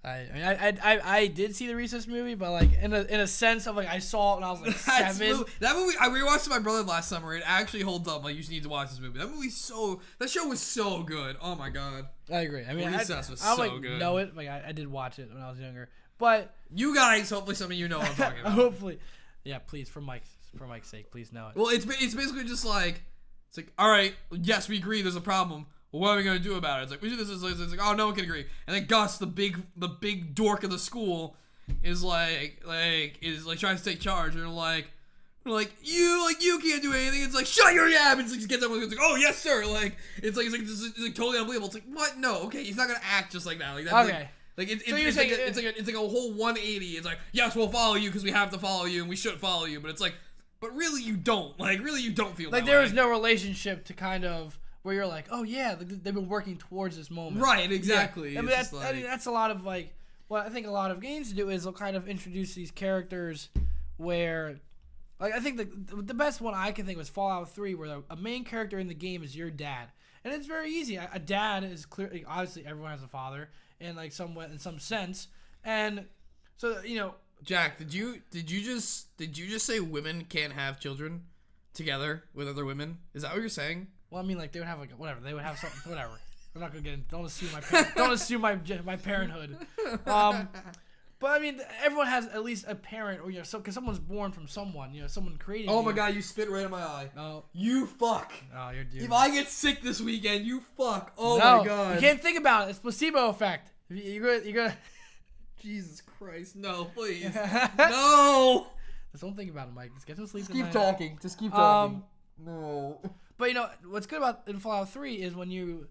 I did see the Recess movie, but like in a sense of like I saw it when I was like 7. That movie I rewatched with my brother last summer. It actually holds up. Like, you just need to watch this movie. That show was so good. Oh my god. I agree. I mean, Recess was I so good. know it. Like I did watch it when I was younger, but you guys, hopefully some of you know what I'm talking about. Hopefully, yeah. Please, for Mike's sake, please know it. Well, it's basically just like, it's like, all right, yes, we agree. There's a problem. Well, what are we gonna do about it? It's like, we do this. It's like, oh, no one can agree. And then Gus, the big dork of the school, is like trying to take charge. And you can't do anything. It's like, shut your yab. And it's like, gets everyone. It's like, oh yes sir. Like it's like totally unbelievable. It's like, what? No, okay, he's not gonna act just like that. Like that's okay. It's like a whole 180. It's like, yes, we'll follow you because we have to follow you and we should follow you. But it's like, but really you don't. Like really you don't feel like that there way. is no relationship to kind of. Where you're like, oh yeah, they've been working towards this moment. Right, exactly. Yeah. I mean, that's a lot of like, what I think a lot of games do is they'll kind of introduce these characters where, like, I think the best one I can think was Fallout 3, where a main character in the game is your dad, and it's very easy. A dad is clearly, obviously, everyone has a father, in like in some sense, and so Jack, did you just say women can't have children together with other women? Is that what you're saying? Well, I mean, like, they would have like whatever. They would have something. Whatever. We're not gonna get into. Don't assume my parenthood. But I mean, everyone has at least a parent, or because someone's born from someone. Someone creating. Oh my god, you spit right in my eye. Oh, you fuck. Oh, you're. If I get sick this weekend, you fuck. Oh no, my god. You can't think about it. It's placebo effect. You're gonna. Jesus Christ, no, please, no. Just don't think about it, Mike. Just get some sleep. Just keep talking. Just keep talking. No. But what's good about in Fallout 3 is when you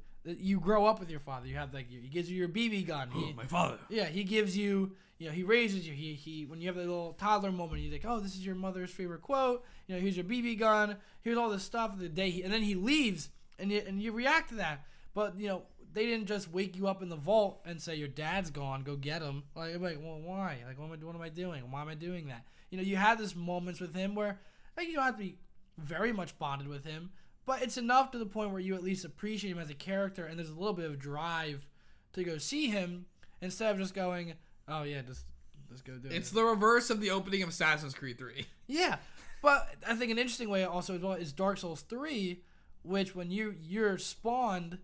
grow up with your father. You have he gives you your BB gun. My father. Yeah, he gives you. He raises you. He when you have the little toddler moment, he's like, oh, this is your mother's favorite quote. Here's your BB gun. Here's all this stuff. And then he leaves, and you react to that. But they didn't just wake you up in the vault and say your dad's gone. Go get him. Like, well, why? Like, what am I doing? Why am I doing that? You had this moments with him where you don't have to be very much bonded with him. But it's enough to the point where you at least appreciate him as a character, and there's a little bit of drive to go see him instead of just going, oh yeah, just go do it. It's the reverse of the opening of Assassin's Creed 3. Yeah, but I think an interesting way also as well is Dark Souls 3, which when you're spawned,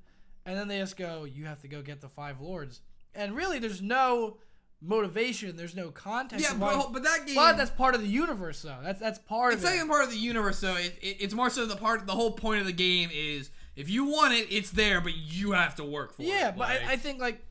and then they just go, you have to go get the 5 lords, and really there's no motivation, there's no context. Yeah, but that game. But that's part of the universe, though. That's part of it. It's not even part of the universe, though. It's more so the whole point of the game is if you want it, it's there, but you have to work for it. Yeah, but I think like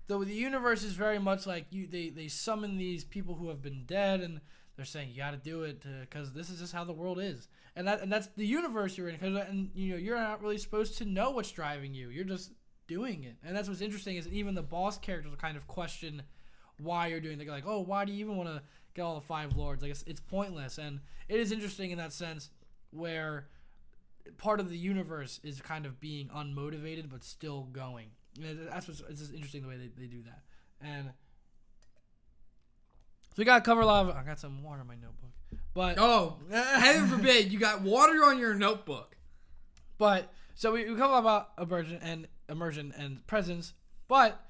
the universe is very much like they summon these people who have been dead, and they're saying you got to do it because this is just how the world is, and that's the universe you're in. And you're not really supposed to know what's driving you. You're just doing it, and that's what's interesting is that even the boss characters will kind of question why you're doing. They're like, oh, why do you even want to get all the 5 lords? Like it's pointless, and it is interesting in that sense where part of the universe is kind of being unmotivated but still going. That's what's it's just interesting the way they do that. And so we got to cover a lot of. I got some water in my notebook, But heaven forbid you got water on your notebook. But so we come about immersion and presence, but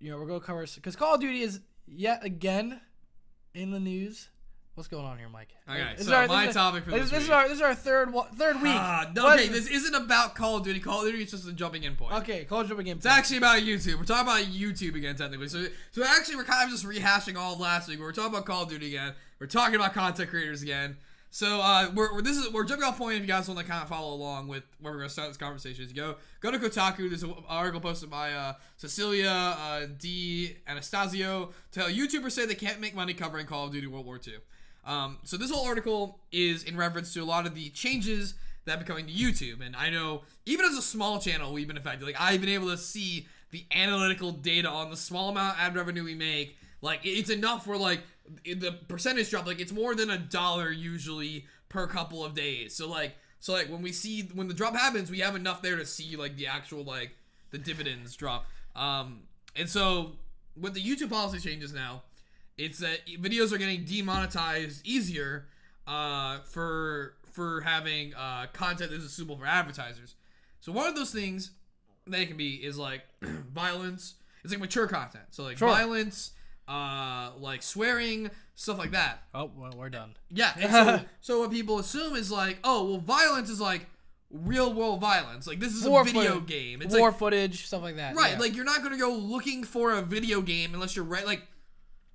we're gonna cover because Call of Duty is yet again in the news. What's going on here, Mike? Okay, so my topic for this week. This is our third week. Okay, this isn't about Call of Duty. Call of Duty is just a jumping in point. Okay, Call of Duty jumping in point. It's actually about YouTube. We're talking about YouTube again, technically. So actually, we're kind of just rehashing all of last week. We're talking about Call of Duty again. We're talking about content creators again. So we're jumping off point. If you guys want to kind of follow along with where we're gonna start this conversation, go to Kotaku. There's an article posted by Cecilia D. Anastasio. Tell YouTubers say they can't make money covering Call of Duty World War II. So this whole article is in reference to a lot of the changes that have been coming to YouTube, and I know even as a small channel, we've been affected. Like I've been able to see the analytical data on the small amount of ad revenue we make. Like it's enough where like the percentage drop, like it's more than $1 usually per couple of days. So like when the drop happens, we have enough there to see like the actual like the dividends drop. And so with the YouTube policy changes now, it's that videos are getting demonetized easier for having content that is suitable for advertisers. So one of those things that it can be is like violence. It's like mature content. So like violence, like swearing, stuff like that. Oh, well, we're done. Yeah. And so what people assume is like, oh, well, violence is like real world violence. Like this is a video game. It's war footage, stuff like that. Right. Yeah. Like you're not gonna go looking for a video game unless you're right. Like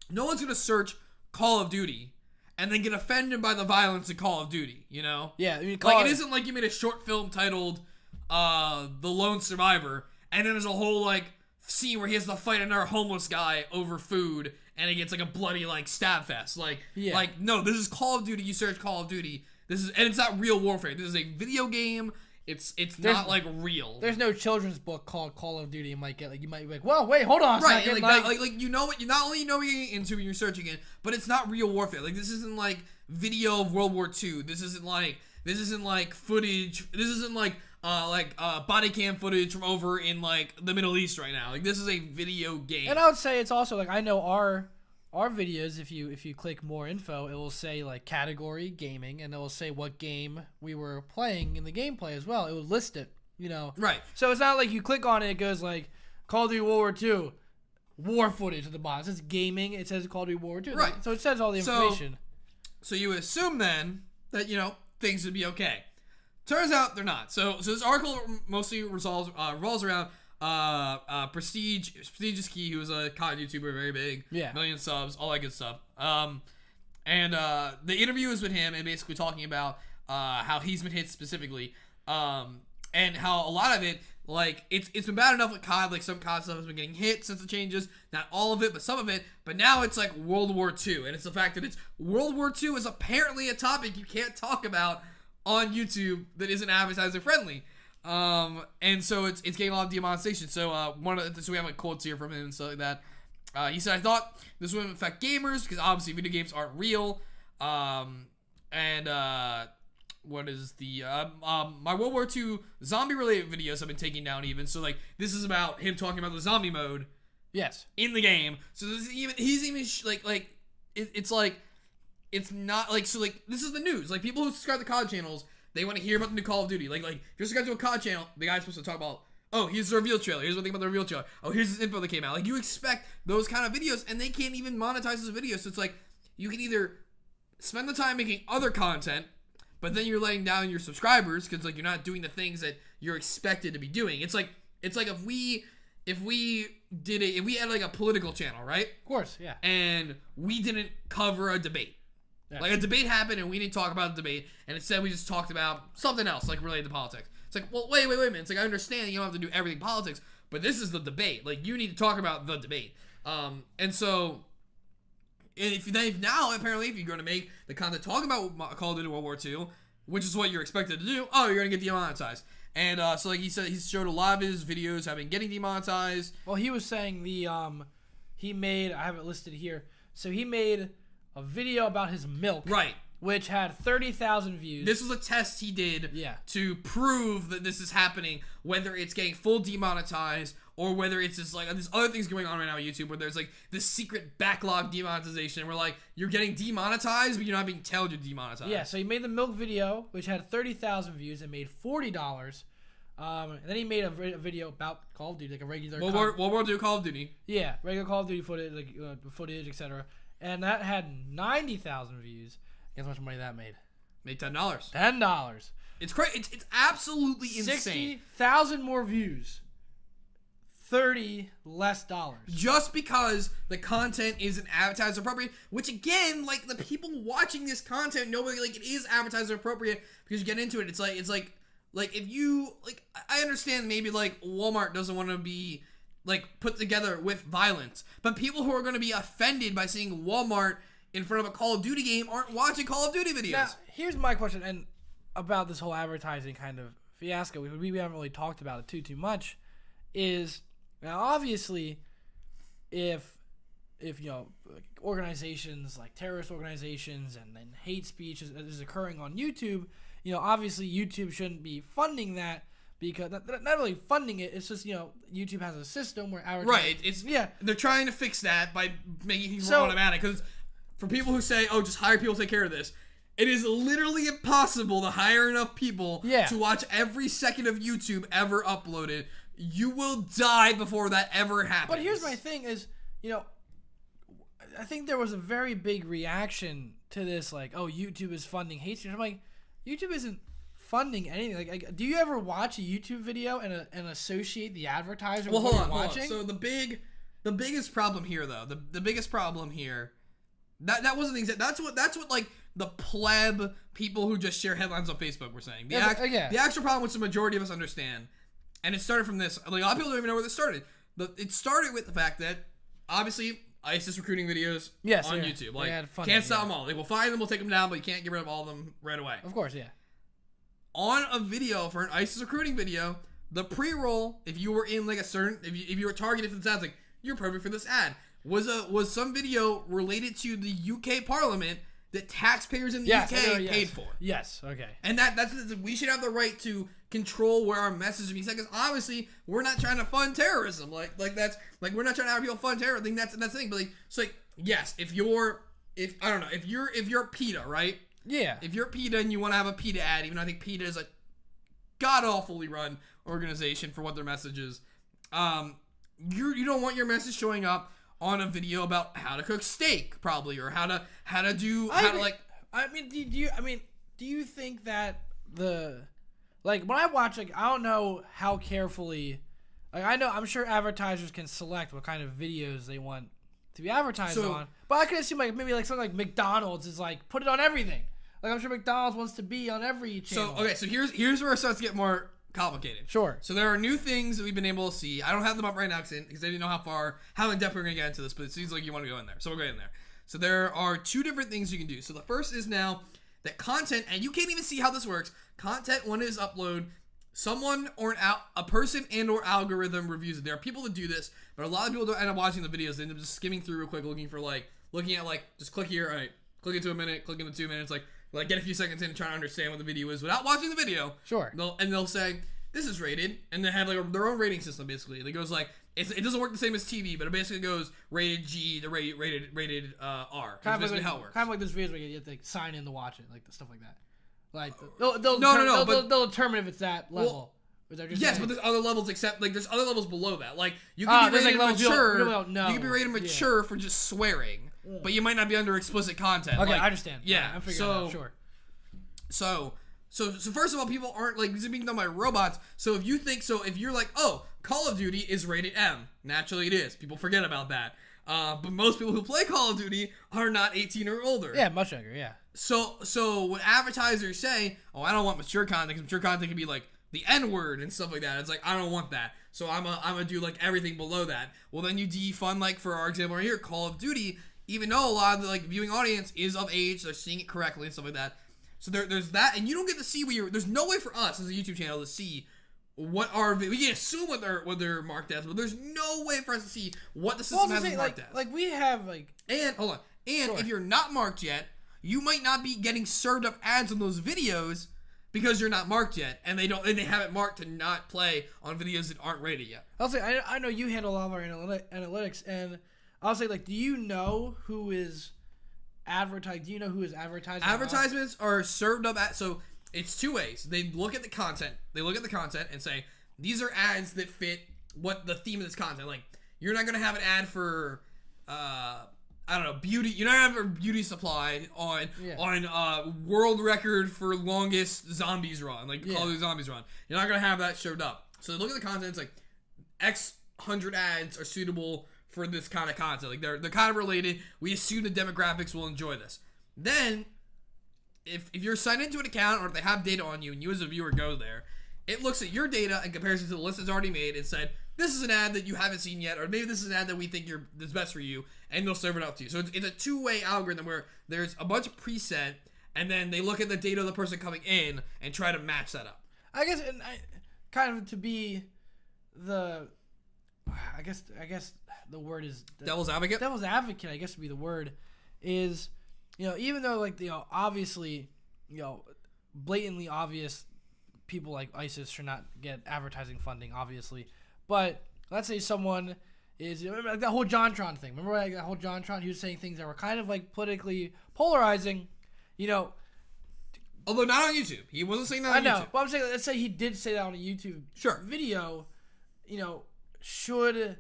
no one's gonna search Call of Duty and then get offended by the violence in Call of Duty. You know? Yeah. I mean, like it isn't like you made a short film titled "The Lone Survivor" and then there's a whole like scene where he has to fight another homeless guy over food and it gets like a bloody like stab fest. Like no, this is Call of Duty. You search Call of Duty. And it's not real warfare. This is a video game. It's not like real. There's no children's book called Call of Duty. You might be like, whoa, wait, hold on. Right, and like you know what? You not only know what you're getting into when you're searching it, but it's not real warfare. Like this isn't like video of World War II. This isn't like footage. This isn't like body cam footage from over in like the Middle East right now. Like this is a video game. And I would say it's also like I know our videos, if you click more info, it will say like category gaming, and it will say what game we were playing in the gameplay as well. It would list it, Right. So it's not like you click on it, it goes like Call of Duty World War II, war footage at the bottom. It says gaming, it says Call of Duty World War II. Right. So it says all the information. So you assume then that, things would be okay. Turns out they're not. So this article mostly revolves around Prestige is Key, who was a COD YouTuber, very big, million subs, all that good stuff. And the interview is with him and basically talking about how he's been hit specifically, and how a lot of it, like it's been bad enough with COD, like some COD stuff has been getting hit since the changes, not all of it, but some of it. But now it's like World War II, and it's the fact that it's World War II is apparently a topic you can't talk about on YouTube that isn't advertiser friendly. And so it's getting a lot of demonetization. So so we have like quotes here from him and stuff like that. He said, "I thought this wouldn't affect gamers because obviously video games aren't real." What is the my World War II zombie related videos have been taken down even. So like this is about him talking about the zombie mode. Yes. In the game. So this is it's not like, so like this is the news. Like people who subscribe to COD channels, they want to hear about the new Call of Duty. Like if you're subscribed to a COD channel, the guy's supposed to talk about, oh, here's the reveal trailer. Here's what they think about the reveal trailer. Oh, here's this info that came out. Like you expect those kind of videos, and they can't even monetize those videos. So it's like you can either spend the time making other content, but then you're letting down your subscribers because like you're not doing the things that you're expected to be doing. It's like if we had like a political channel, right? Of course, yeah. And we didn't cover a debate. Yeah. Like a debate happened and we didn't talk about the debate, and instead we just talked about something else like related to politics. It's like, well, wait a minute. It's like I understand you don't have to do everything politics, but this is the debate. Like you need to talk about the debate. And so if now apparently if you're going to make the content talking about Call of Duty World War II, which is what you're expected to do, oh, you're going to get demonetized. And so like he said, he showed a lot of his videos have been getting demonetized. Well, he was saying he made, I have it listed here. So he made a video about his milk. Right. which had 30,000 views. This was a test he did to prove that this is happening, whether it's getting full demonetized or whether it's just like there's other things going on right now on YouTube where there's like this secret backlog demonetization where like you're getting demonetized but you're not being told you're demonetized. Yeah, so he made the milk video, which had 30,000 views and made $40. And then he made a video about Call of Duty, like a regular World War II Call of Duty. Yeah, regular Call of Duty footage, like footage, etc. And that had 90,000 views. Guess how much money that made? Made $10. $10. It's crazy. It's absolutely insane. 60,000 more views. $30 less dollars. Just because the content isn't advertiser appropriate, which again, like the people watching this content know like it is advertiser appropriate because you get into it. It's like if you like, I understand maybe like Walmart doesn't want to be like put together with violence, but people who are going to be offended by seeing Walmart in front of a Call of Duty game aren't watching Call of Duty videos. Now, here's my question, and about this whole advertising kind of fiasco, we haven't really talked about it too much, is now obviously if you know organizations like terrorist organizations and then hate speech is occurring on YouTube, you know, obviously YouTube shouldn't be funding that. Because not really funding it, it's just, you know, YouTube has a system where advertising... Right, they're trying to fix that by making things more automatic. Because for people who say, oh, just hire people to take care of this, it is literally impossible to hire enough people to watch every second of YouTube ever uploaded. You will die before that ever happens. But here's my thing is, you know, I think there was a very big reaction to this, like, oh, YouTube is funding hate speech. I'm like, YouTube isn't funding anything. Like, do you ever watch a YouTube video and associate the advertiser with what you're watching? So the biggest problem here, though, the biggest problem here, that wasn't exact. That's what like the pleb people who just share headlines on Facebook were saying. The actual problem, which the majority of us understand, and it started from this. Like, a lot of people don't even know where this started. It started with the fact that obviously ISIS recruiting videos on YouTube. Like, can't stop them all. Like, we'll find them, we'll take them down, but you can't get rid of all of them right away. Of course, yeah. On a video for an ISIS recruiting video, the pre-roll, if you were in like a certain, if you were targeted for this ad, like you're perfect for this ad, was some video related to the UK Parliament that taxpayers in the UK paid for. Yes, okay. And that's we should have the right to control where our message is being said, because obviously we're not trying to fund terrorism. Like that's like we're not trying to have people fund terror. I think that's the thing. But like, so like, yes, if you're PETA, right? Yeah. If you're PETA and you want to have a PETA ad, even though I think PETA is a god-awfully run organization for what their message is, you don't want your message showing up on a video about how to cook steak, probably, or how to do you think that when I watch, like, I don't know how carefully, like, I'm sure advertisers can select what kind of videos they want to be advertised on, but I can assume like maybe like something like McDonald's is like put it on everything. Like, I'm sure McDonald's wants to be on every channel. So here's where it starts to get more complicated. Sure. So there are new things that we've been able to see. I don't have them up right now because I didn't know how in depth we're going to get into this, but it seems like you want to go in there. So we'll go in there. So there are two different things you can do. So the first is now that content, and you can't even see how this works, content when it is uploaded, someone or a person and or algorithm reviews it. There are people that do this, but a lot of people don't end up watching the videos. They end up just skimming through real quick, looking at just click here, all right, click into a minute, click into 2 minutes, like get a few seconds in and try to understand what the video is without watching the video. Sure. They'll say, this is rated, and they have like their own rating system basically. It goes like, it doesn't work the same as TV, but it basically goes rated G to rated R. Kind of like how it works. Kind of like this video where you have to sign in to watch it, like stuff like that. Like they'll determine if it's that level. But there's other levels there's other levels below that. Like you can be rated mature. You can be rated mature for just swearing, but you might not be under explicit content. Okay, I understand. Yeah, I'm figuring it out. Sure. So first of all, people aren't like, these are being done by robots. So if you're like, oh, Call of Duty is rated M, naturally it is. People forget about that. But most people who play Call of Duty are not 18 or older. Yeah, much younger. Yeah. So when advertisers say, oh, I don't want mature content, because mature content can be like the N-word and stuff like that. It's like, I don't want that. So I'm gonna do like everything below that. Well, then you defund, like for our example right here, Call of Duty, even though a lot of the like viewing audience is of age, they're seeing it correctly and stuff like that. So there's that, and you don't get to see there's no way for us as a YouTube channel to see what we can assume what they're marked as, but there's no way for us to see what the system has marked as. Like we have like, and hold on, and if you're not marked yet, you might not be getting served up ads on those videos because you're not marked yet, and they have it marked to not play on videos that aren't rated yet. I'll say I know you handle a lot of our analytics, and I'll say, like, do you know who is advertising? Do you know who is advertising? Advertisements are served up at, so it's two ways. They look at the content. They look at the content and say, these are ads that fit what the theme of this content. Like, you're not gonna have an ad for I don't know, beauty. You're not gonna have a beauty supply on world record for longest zombies run, like Call of Duty Zombies run. You're not gonna have that showed up. So they look at the content. It's like X 100 ads are suitable for this kind of content. Like they're kind of related. We assume the demographics will enjoy this. Then, if you're signed into an account or if they have data on you and you as a viewer go there, it looks at your data in comparison to the list that's already made and said, this is an ad that you haven't seen yet, or maybe this is an ad that we think that's best for you, and they'll serve it up to you. So it's a two-way algorithm where there's a bunch of preset, and then they look at the data of the person coming in and try to match that up. I guess, kind of to be the, I guess the word is devil's advocate. Devil's advocate, I guess, would be the word. Is, even though, like, obviously, blatantly obvious, people like ISIS should not get advertising funding, obviously. But let's say someone is, remember, like, that whole JonTron thing. Remember, like, that whole JonTron? He was saying things that were kind of, like, politically polarizing. Although not on YouTube. He wasn't saying that on YouTube. I know. But I'm saying, let's say he did say that on a YouTube video. Should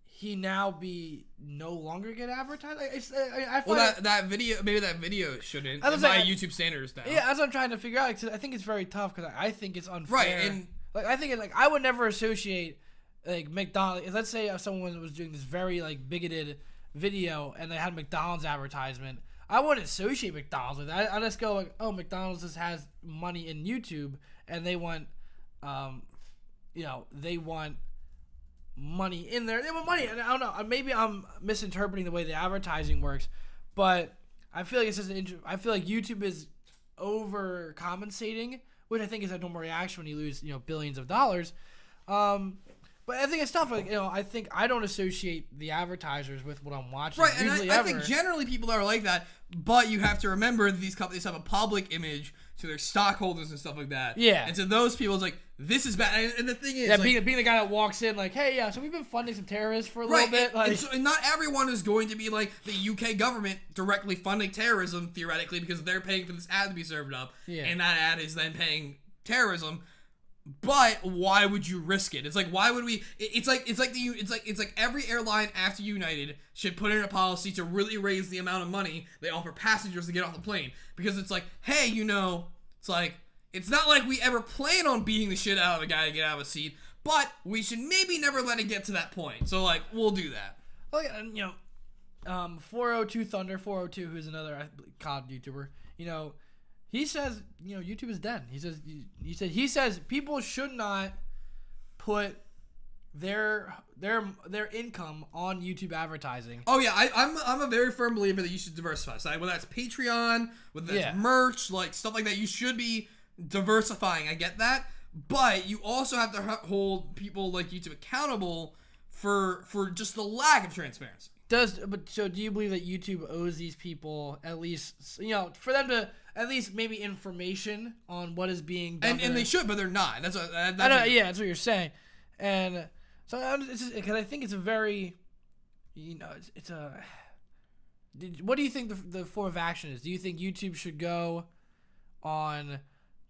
he now be no longer get advertised? I find that video shouldn't. By YouTube standards now. Yeah, that's what I'm trying to figure out. Cause I think it's very tough because I think it's unfair. Right, and I think I would never associate, like, McDonald's. Let's say if someone was doing this very, like, bigoted video and they had McDonald's advertisement, I wouldn't associate McDonald's with that. I just go like, oh, McDonald's just has money in YouTube and they want, they want money in there. They want money, and I don't know. Maybe I'm misinterpreting the way the advertising works, but I feel like it's just I feel like YouTube is overcompensating, which I think is a normal reaction when you lose billions of dollars. But I think it's tough. Like, I think I don't associate the advertisers with what I'm watching. Right, and I think generally people are like that, but you have to remember that these companies have a public image to their stockholders and stuff like that. Yeah. And to those people, it's like, this is bad. And the thing is, like, being the guy that walks in like, hey, so we've been funding some terrorists for a little bit. And not everyone is going to be like the UK government directly funding terrorism, theoretically, because they're paying for this ad to be served up. Yeah. And that ad is then paying terrorism. But why would you risk it? It's like, why would we? It's like every airline after United should put in a policy to really raise the amount of money they offer passengers to get off the plane, because it's like, hey, it's like, it's not like we ever plan on beating the shit out of a guy to get out of a seat, but we should maybe never let it get to that point. So, like, we'll do that. Oh yeah, and 402 Thunder 402, who's another COD YouTuber, he says, YouTube is dead. He says people should not put their income on YouTube advertising. Oh yeah, I'm a very firm believer that you should diversify. So whether that's Patreon, whether that's merch, like stuff like that, you should be diversifying. I get that, but you also have to hold people like YouTube accountable for just the lack of transparency. So do you believe that YouTube owes these people at least, for them to at least maybe information on what is being done? And they should, but they're not. That's what you're saying. And so it's just because I think it's a very, it's a. What do you think the form of action is? Do you think YouTube should go on?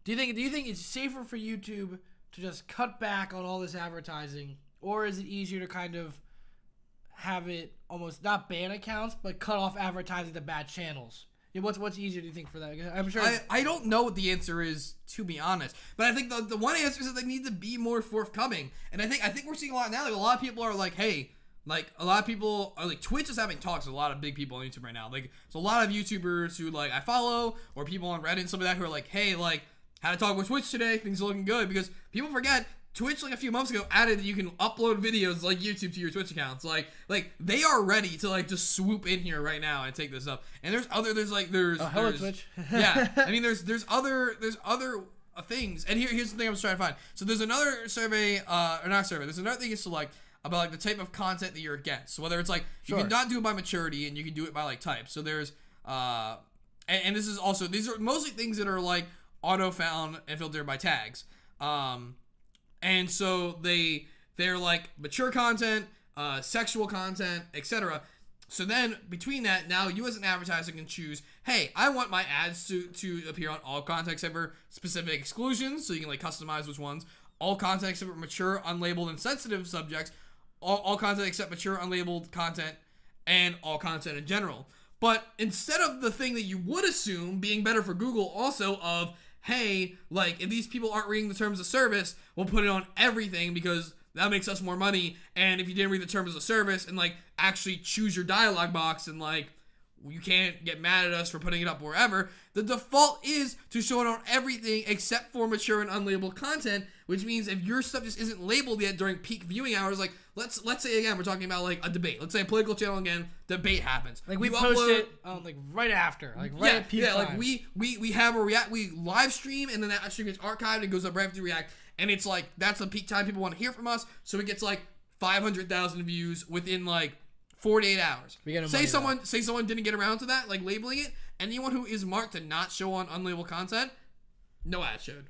Do you think it's safer for YouTube to just cut back on all this advertising, or is it easier to kind of have it almost not ban accounts, but cut off advertising to bad channels? What's easier, do you think, for that? I'm sure. I don't know what the answer is, to be honest, but I think the one answer is that they need to be more forthcoming, and I think we're seeing a lot now. Like, a lot of people are like, hey, like, a lot of people are like, Twitch is having talks with a lot of big people on YouTube right now. Like, there's a lot of YouTubers who, like, I follow, or people on Reddit and stuff like that, who are like, hey, like, had to talk with Twitch today, things are looking good, because people forget Twitch, like, a few months ago, added that you can upload videos like YouTube to your Twitch accounts. Like they are ready to, like, just swoop in here right now and take this up. And there's hello, Twitch. Yeah, I mean, there's other things. And here's the thing I was trying to find. So there's another survey, or not survey. There's another thing is to, like, about, like, the type of content that you're against. So whether it's like you can not do it by maturity and you can do it by, like, type. So there's and this is also, these are mostly things that are like auto found and filtered by tags. And so they're like mature content, sexual content, etc. So then between that, now you as an advertiser can choose, hey, I want my ads to appear on all content except for specific exclusions, so you can like customize which ones. All content except for mature, unlabeled, and sensitive subjects. All content except mature, unlabeled content, and all content in general. But instead of the thing that you would assume being better for Google also of, hey, like if these people aren't reading the terms of service, we'll put it on everything because that makes us more money. And if you didn't read the terms of service and like actually choose your dialogue box and like you can't get mad at us for putting it up wherever, the default is to show it on everything except for mature and unlabeled content, which means if your stuff just isn't labeled yet during peak viewing hours, like let's say again we're talking about like a debate. Let's say a political channel again, debate happens. Like we post it like right after, like right at peak time. Like we have we live stream and then that stream gets archived and goes up right after React, and it's like that's the peak time people want to hear from us, so it gets like 500,000 views within like 48 hours. Say someone didn't get around to that, like labeling it. Anyone who is marked to not show on unlabeled content, no ad showed.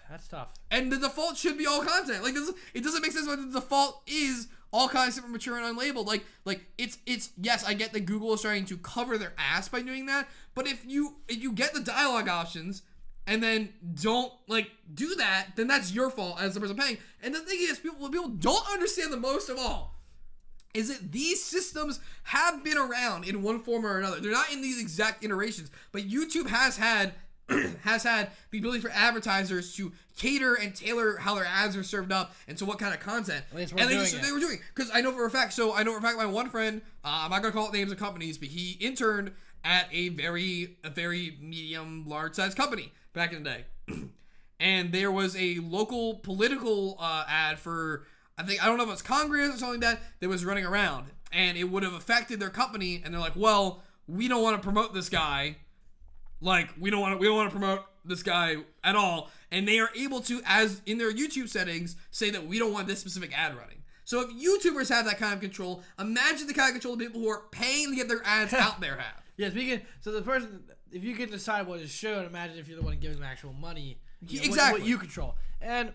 That's tough. And the default should be all content. Like it doesn't make sense why the default is all content for mature and unlabeled. Like it's yes, I get that Google is trying to cover their ass by doing that, but if you get the dialogue options and then don't like do that, then that's your fault as the person paying. And the thing is, people don't understand the most of all is that these systems have been around in one form or another. They're not in these exact iterations, but YouTube has had the ability for advertisers to cater and tailor how their ads are served up and to what kind of content. At least they were doing. Because I know for a fact, my one friend, I'm not gonna call it names of companies, but he interned at a very medium, large size company back in the day. And there was a local political ad for, I don't know if it's Congress or something like that was running around, and it would have affected their company, and they're like, well, we don't want to promote this guy. Like, we don't want to promote this guy at all. And they are able to, as in their YouTube settings, say that we don't want this specific ad running. So if YouTubers have that kind of control, imagine the kind of control the people who are paying to get their ads out there have. Yes, so the person, if you can decide what is shown, imagine if you're the one giving them actual money. Exactly. What you control. And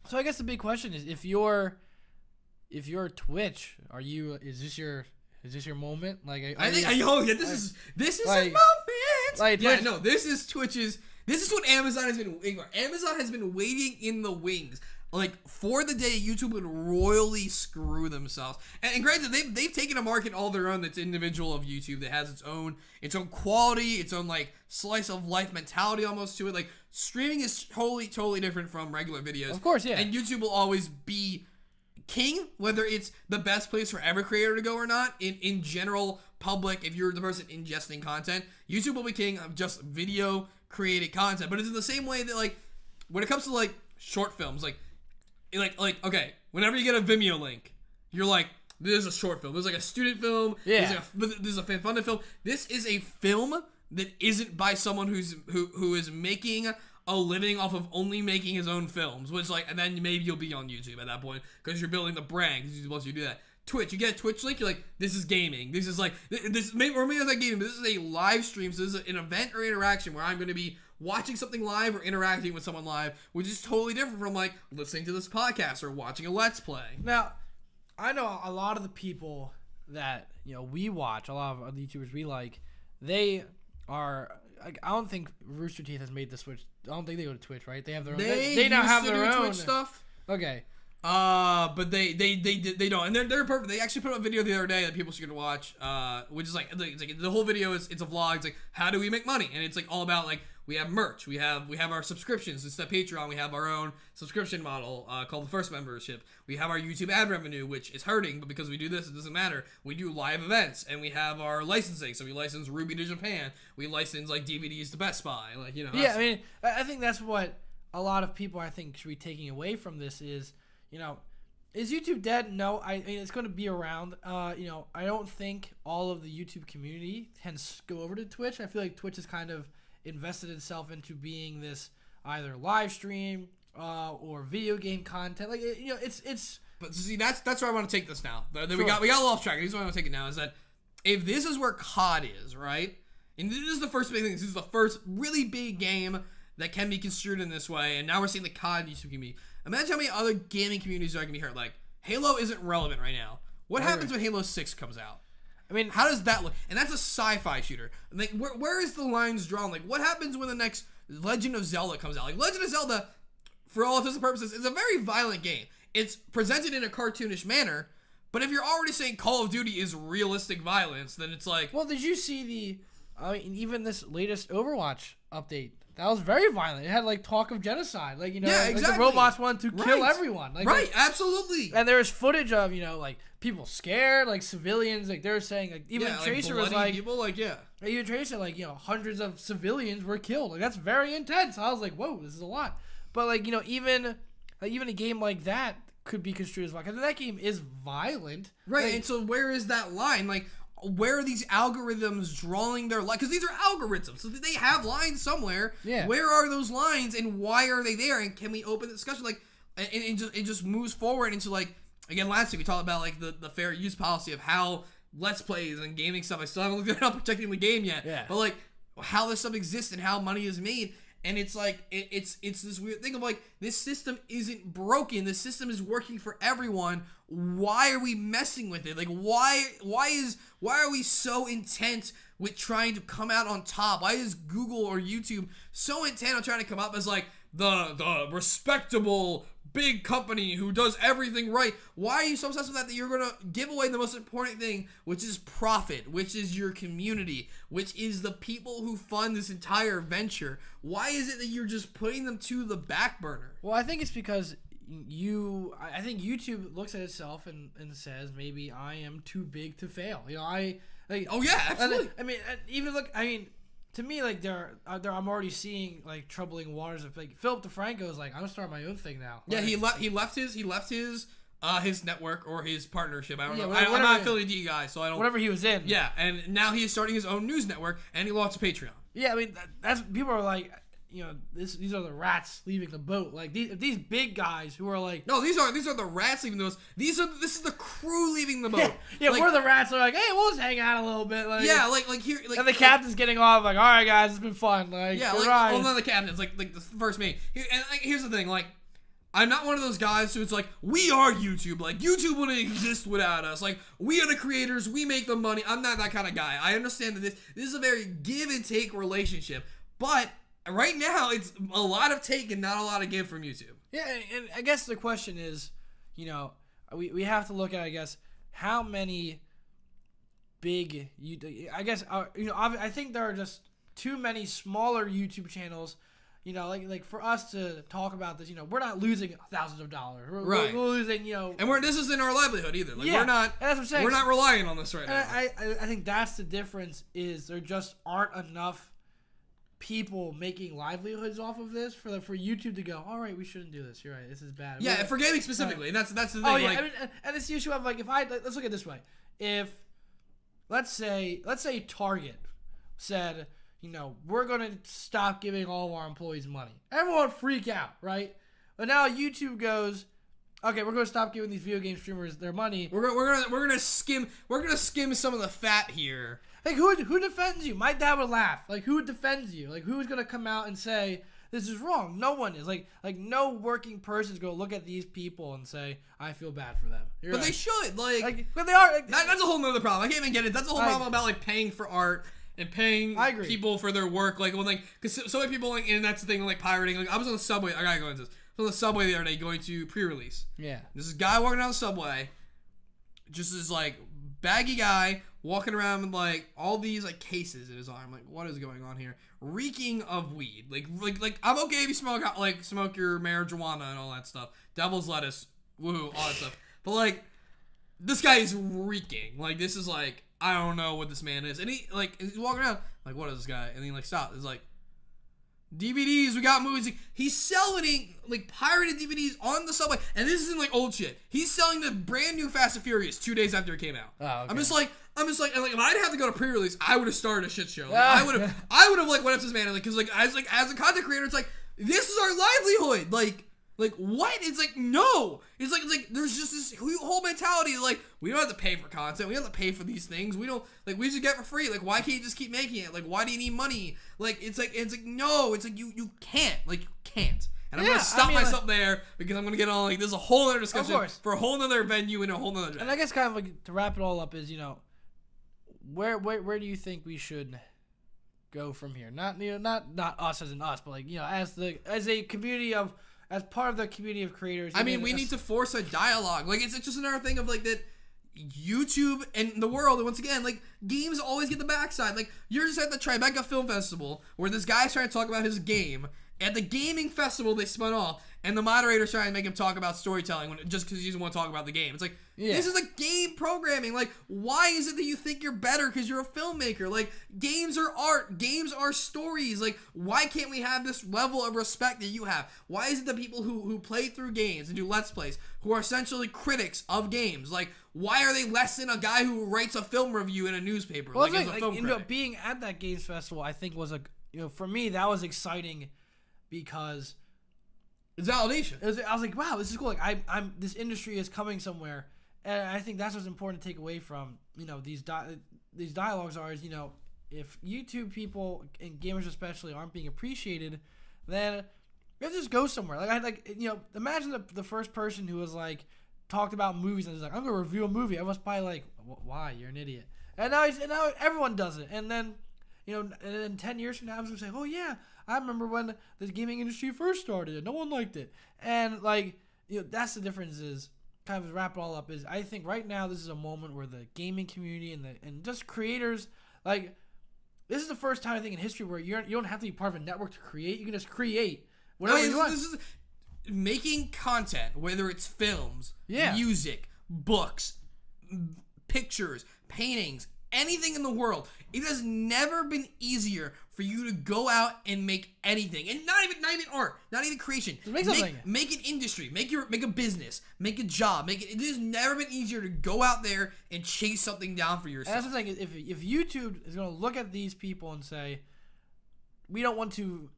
so I guess the big question is, if you're Twitch, is this your moment? Like, this is like, a moment. Like, yeah, no, this is Twitch's. This is what Amazon has been waiting for. Amazon has been waiting in the wings, like for the day YouTube would royally screw themselves. And granted, they've taken a market all their own that's individual of YouTube that has its own quality, its own like slice of life mentality almost to it. Like streaming is totally different from regular videos. Of course, yeah. And YouTube will always be king, whether it's the best place for every creator to go or not. In general public, if you're the person ingesting content, YouTube will be king of just video created content. But it's in the same way that like when it comes to like short films, like okay, whenever you get a Vimeo link, you're like, this is a short film. There's like a student film. Yeah. This is a fan-funded film. This is a film that isn't by someone who is making a living off of only making his own films, which like, and then maybe you'll be on YouTube at that point because you're building the brand. Because once you do that, Twitch, you get a Twitch link, you're like, this is gaming. This is like this. Maybe it's like gaming, but this is a live stream. So this is an event or interaction where I'm going to be watching something live or interacting with someone live, which is totally different from like listening to this podcast or watching a Let's Play. Now, I know a lot of the people that we watch, a lot of the YouTubers we like, they are. I don't think Rooster Teeth has made the switch. I don't think they go to Twitch, right? They have their own. They now have their own Twitch stuff. Okay. But they don't, and they're perfect. They actually put up a video the other day that people should watch. Which is like the whole video it's a vlog. It's like, how do we make money? And it's like all about like, we have merch, we have our subscriptions. It's the Patreon. We have our own subscription model called the First Membership. We have our YouTube ad revenue, which is hurting, but because we do this, it doesn't matter. We do live events, and we have our licensing. So we license Ruby to Japan. We license like DVDs to Best Buy. Like Yeah, I mean, I think that's what a lot of people I think should be taking away from this is, is YouTube dead? No, I mean it's going to be around. I don't think all of the YouTube community can go over to Twitch. I feel like Twitch has kind of invested itself into being this either live stream or video game content. Like it's. But see, that's where I want to take this now. Sure. We got a little off track. Here's where I want to take it now is that if this is where COD is, right? And this is the first big thing. This is the first really big game that can be construed in this way. And now we're seeing the COD YouTube community. Imagine how many other gaming communities are going to be hurt. Like, Halo isn't relevant right now. What happens when Halo 6 comes out? I mean, how does that look? And that's a sci-fi shooter. Like, where is the lines drawn? Like, what happens when the next Legend of Zelda comes out? Like, Legend of Zelda, for all intents and purposes, is a very violent game. It's presented in a cartoonish manner, but if you're already saying Call of Duty is realistic violence, then it's like... Well, did you see even this latest Overwatch update? That was very violent. It had, like, talk of genocide. Like, you know, yeah, exactly. Like the robots wanted to kill everyone. Like, right, absolutely. And there's footage of, you know, like, people scared, like, civilians. Like, they were saying, like, even Tracer was like... people, like, even Tracer, like, you know, hundreds of civilians were killed. Like, that's very intense. I was like, whoa, this is a lot. But, like, you know, even a game like that could be construed as violent. Because that game is violent. Right, like, and so where is that line? Like, where are these algorithms drawing their line? Because these are algorithms, so they have lines somewhere. Yeah. Where are those lines, and why are they there? And can we open the discussion? Like, and it just moves forward into, like, again, last week we talked about, like, the fair use policy of how Let's Plays and gaming stuff. I still haven't looked at it, protecting the game yet. Yeah. But, like, how this stuff exists and how money is made. And it's like, it's this weird thing of, like, this system isn't broken. This system is working for everyone. Why are we messing with it? Like, why are we so intent with trying to come out on top? Why is Google or YouTube so intent on trying to come up as, like, the respectable big company who does everything right? Why are you so obsessed with that you're going to give away the most important thing, which is profit, which is your community, which is the people who fund this entire venture? Why is it that you're just putting them to the back burner? Well, I think it's because I think YouTube looks at itself and says, maybe I am too big to fail. You know, oh yeah, absolutely. I mean, even look, I mean, to me, like, I'm already seeing, like, troubling waters of, like, Philip DeFranco is like, I'm gonna start my own thing now. Yeah, like, he left his network or his partnership. I don't know. Whatever, I'm not an affiliate guy, so I don't. Whatever he was in. Yeah, and now he's starting his own news network, and he launched a Patreon. Yeah, I mean, that's people are like, you know, these are the rats leaving the boat. Like, these big guys who are like, no, these are the rats leaving the boat. This is the crew leaving the boat. Yeah, like, we're the rats. Are like, hey, we'll just hang out a little bit. Like, yeah, like here, like, and the captain's getting off. Like, all right, guys, it's been fun. Like, yeah, like, well, none of the captains, like the first mate. And like, here's the thing, like, I'm not one of those guys who it's like, we are YouTube. Like, YouTube wouldn't exist without us. Like, we are the creators. We make the money. I'm not that kind of guy. I understand that this is a very give and take relationship, but right now, it's a lot of take and not a lot of give from YouTube. Yeah, and I guess the question is, you know, we have to look at, I guess, how many big, I guess, you know, I think there are just too many smaller YouTube channels. You know, like for us to talk about this, you know, we're not losing thousands of dollars. We're losing, you know, and this isn't our livelihood either. Like, we're not. That's what I'm saying. We're not relying on this right now. I think that's the difference. Is there just aren't enough people making livelihoods off of this for YouTube to go, all right, we shouldn't do this. You're right, this is bad. Yeah, for gaming specifically, and that's the thing. Oh yeah, like, I mean, and it's the issue of, like, let's look at it this way. If let's say Target said, you know, we're gonna stop giving all of our employees money, everyone would freak out, right? But now YouTube goes, okay, we're gonna stop giving these video game streamers their money. We're gonna skim some of the fat here. Like, who defends you? My dad would laugh. Like, who defends you? Like, who's gonna come out and say this is wrong? No one is. Like no working person's gonna look at these people and say, I feel bad for them. But right. They should. But they are. Like, that's a whole nother problem. I can't even get it. That's a whole problem about, like, paying for art and paying people for their work. Like, when, like, because so many people, like, and that's the thing, like, pirating. Like, I was on the subway. I gotta go into this. I was on the subway the other day going to pre-release. Yeah. This is guy walking down the subway, just this, like, baggy guy walking around with, like, all these, like, cases in his arm. Like, what is going on here? Reeking of weed. Like I'm okay if you smoke your marijuana and all that stuff. Devil's lettuce, woohoo, all that stuff. But, like, this guy is reeking. Like, this is, like, I don't know what this man is. And he's walking around, like, what is this guy? And he, like, stops. It's like, DVDs, we got movies. He's selling, like, pirated DVDs on the subway, and this isn't, like, old shit. He's selling the brand new Fast and Furious 2 days after it came out. Oh, okay. I'm just like, and, like, if I'd have to go to pre-release, I would have started a shit show. Like, I would have, like, went up to this man, and, like, because, like, as a content creator, it's like, this is our livelihood. Like Like, what? It's like, no. It's like there's just this whole mentality of, like, we don't have to pay for content. We don't have to pay for these things. We don't, like, we just get it for free. Like, why can't you just keep making it? Like, why do you need money? Like, it's like, no. It's like, you can't. Like, you can't. And I'm going to stop myself there because I'm going to get on, like, there's a whole other discussion for a whole other venue and a whole other day. And I guess kind of like to wrap it all up is, where do you think we should go from here? Not us as in us, but like, as a community of, as part of the community of creators. I mean, we need to force a dialogue. Like, it's just another thing of, like, that YouTube and the world, and once again, like, games always get the backside. Like, you're just at the Tribeca Film Festival where this guy's trying to talk about his game. At the gaming festival, they spun off, and the moderator's trying to make him talk about storytelling just because he doesn't want to talk about the game. It's like, this is like game programming. Like, why is it that you think you're better because you're a filmmaker? Like, games are art. Games are stories. Like, why can't we have this level of respect that you have? Why is it that people who play through games and do Let's Plays, who are essentially critics of games, like, why are they less than a guy who writes a film review in a newspaper? Well, like, as a film critic? Being at that games festival, I think was for me, that was exciting. Because it's validation. I was like, wow, this is cool. Like, this industry is coming somewhere, and I think that's what's important to take away from these dialogues is if YouTube people and gamers especially aren't being appreciated, then let's just go somewhere. Imagine the first person who was like talked about movies and was like, I'm gonna review a movie. I was probably like, why? You're an idiot. And now everyone does it, and then. And then 10 years from now, I was going to say, oh, yeah, I remember when the gaming industry first started and no one liked it. And, that's the difference is, kind of wrap it all up, is I think right now this is a moment where the gaming community and just creators, like, this is the first time, I think, in history where you don't have to be part of a network to create. You can just create whatever you want. This is making content, whether it's films, music, books, pictures, paintings, anything in the world. It has never been easier for you to go out and make anything, and not even art, not even creation. Make something. Make an industry, make a business, make a job, It has never been easier to go out there and chase something down for yourself. And that's the thing. If YouTube is going to look at these people and say, we don't want to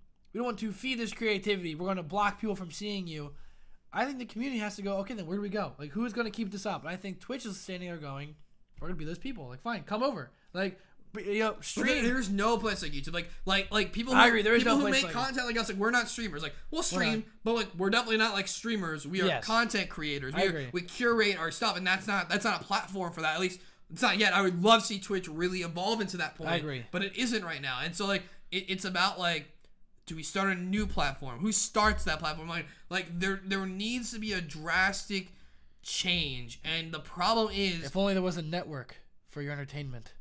feed this creativity, we're going to block people from seeing you. I think the community has to go, okay, then where do we go? Like, who's going to keep this up? And I think Twitch is standing there going, we're going to be those people. Like, fine, come over. Like, stream. There's no place like YouTube. Like people who, I agree, there is people no who place make like content like us, like, we're not streamers. Like, we'll stream, but like we're definitely not like streamers. We are content creators. I agree. We curate our stuff, and that's not a platform for that. At least it's not yet. I would love to see Twitch really evolve into that point. I agree. But it isn't right now. And so like it's about like, do we start a new platform? Who starts that platform? Like there needs to be a drastic change. And the problem is, if only there was a network for your entertainment.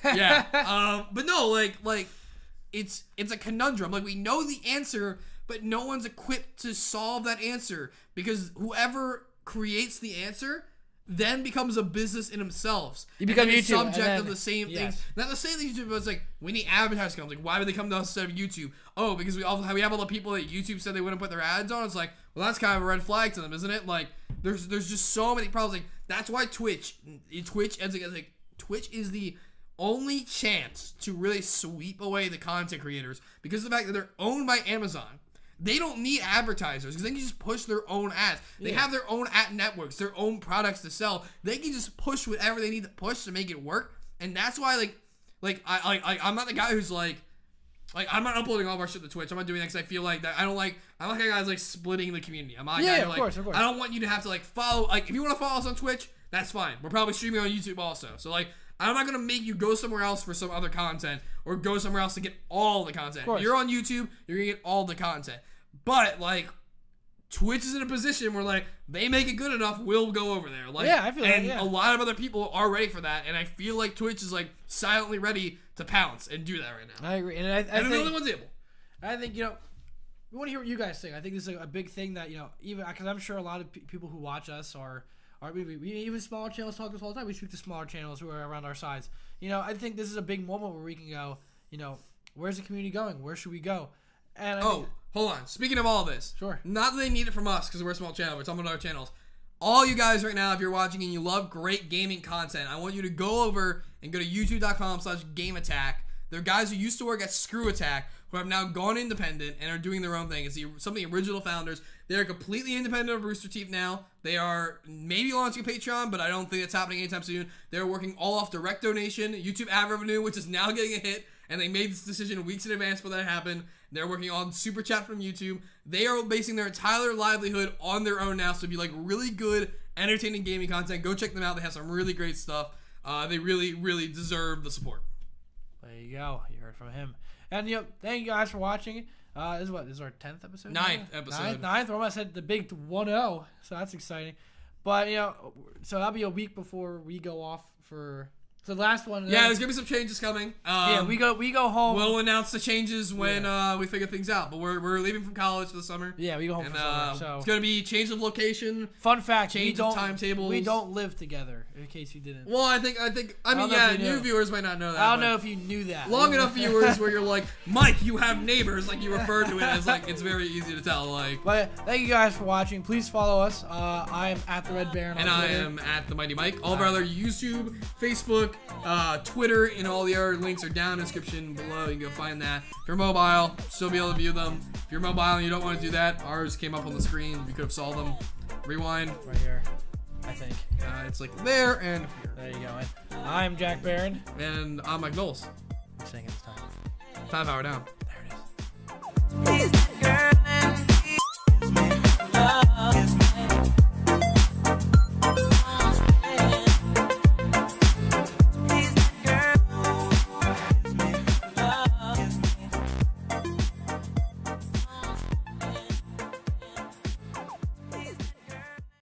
But no, like it's a conundrum. Like, we know the answer, but no one's equipped to solve that answer, because whoever creates the answer then becomes a business in themselves. You become YouTube, subject of the same things. Not the same thing YouTube, but it's like, we need advertising companies. Like, why would they come to us instead of YouTube? Oh, because we have all the people that YouTube said they wouldn't put their ads on. It's like, well, that's kind of a red flag to them, isn't it? Like, there's just so many problems. Like, that's why Twitch is the only chance to really sweep away the content creators, because of the fact that they're owned by Amazon. They don't need advertisers, because they can just push their own ads. They have their own ad networks, their own products to sell. They can just push whatever they need to push to make it work. And that's why, I'm not the guy who's like I'm not uploading all of our shit to Twitch. I'm not doing that because I feel like that. I'm like a guy who's like splitting the community. I'm not a guy who, of course. I don't want you to have to like follow. Like, if you want to follow us on Twitch, that's fine. We're probably streaming on YouTube also. So like, I'm not gonna make you go somewhere else for some other content, or go somewhere else to get all the content. If you're on YouTube, you're gonna get all the content. But like, Twitch is in a position where like, they make it good enough, we'll go over there. Like, I feel and a lot of other people are ready for that, and I feel like Twitch is like silently ready to pounce and do that right now. I agree, and I think the only one's able. I think we want to hear what you guys think. I think this is a big thing that even because I'm sure a lot of people who watch us are we even smaller channels talk to us all the time. We speak to smaller channels who are around our size. I think this is a big moment where we can go. Where's the community going? Where should we go? And hold on. Speaking of all this, sure. Not that they need it from us because we're a small channel. We're talking about our channels. All you guys right now, if you're watching and you love great gaming content, I want you to go over and go to youtube.com/GameAttack. They're guys who used to work at Screw Attack, who have now gone independent and are doing their own thing. It's some of the original founders. They are completely independent of Rooster Teeth now. They are maybe launching a Patreon, but I don't think it's happening anytime soon. They're working all off direct donation, YouTube ad revenue, which is now getting a hit, and they made this decision weeks in advance for that to happen. They're working on Super Chat from YouTube. They are basing their entire livelihood on their own now, so if you like really good, entertaining gaming content, go check them out. They have some really great stuff. They really, really deserve the support. There you go. You heard from him. And thank you guys for watching. This is our 10th episode? Ninth episode. Ninth. Well, I said the big 1-0, so that's exciting. But, so that'll be a week before we go off for... So the last one... Yeah, there's going to be some changes coming. We go home. We'll announce the changes when we figure things out. But we're leaving from college for the summer. Yeah, we go home for summer. So it's going to be change of location. Fun fact, change of timetables. We don't live together, in case you didn't. Well, I mean, new viewers might not know that. I don't know if you knew that. Long enough viewers where you're like, Mike, you have neighbors. Like, you refer to it as, like, it's very easy to tell. Like. But thank you guys for watching. Please follow us. I am at the Red Baron. And I am at the Mighty Mike. All of our other YouTube, Facebook, Twitter, and all the other links are down in the description below. You can go find that. If you're mobile, still be able to view them. If you're mobile and you don't want to do that, ours came up on the screen. You could have saw them. Rewind. Right here, I think. It's like there and here. There you go. I'm Jack Barron. And I'm Mike Knowles. I'm saying it this time. 5 hour down. There it is.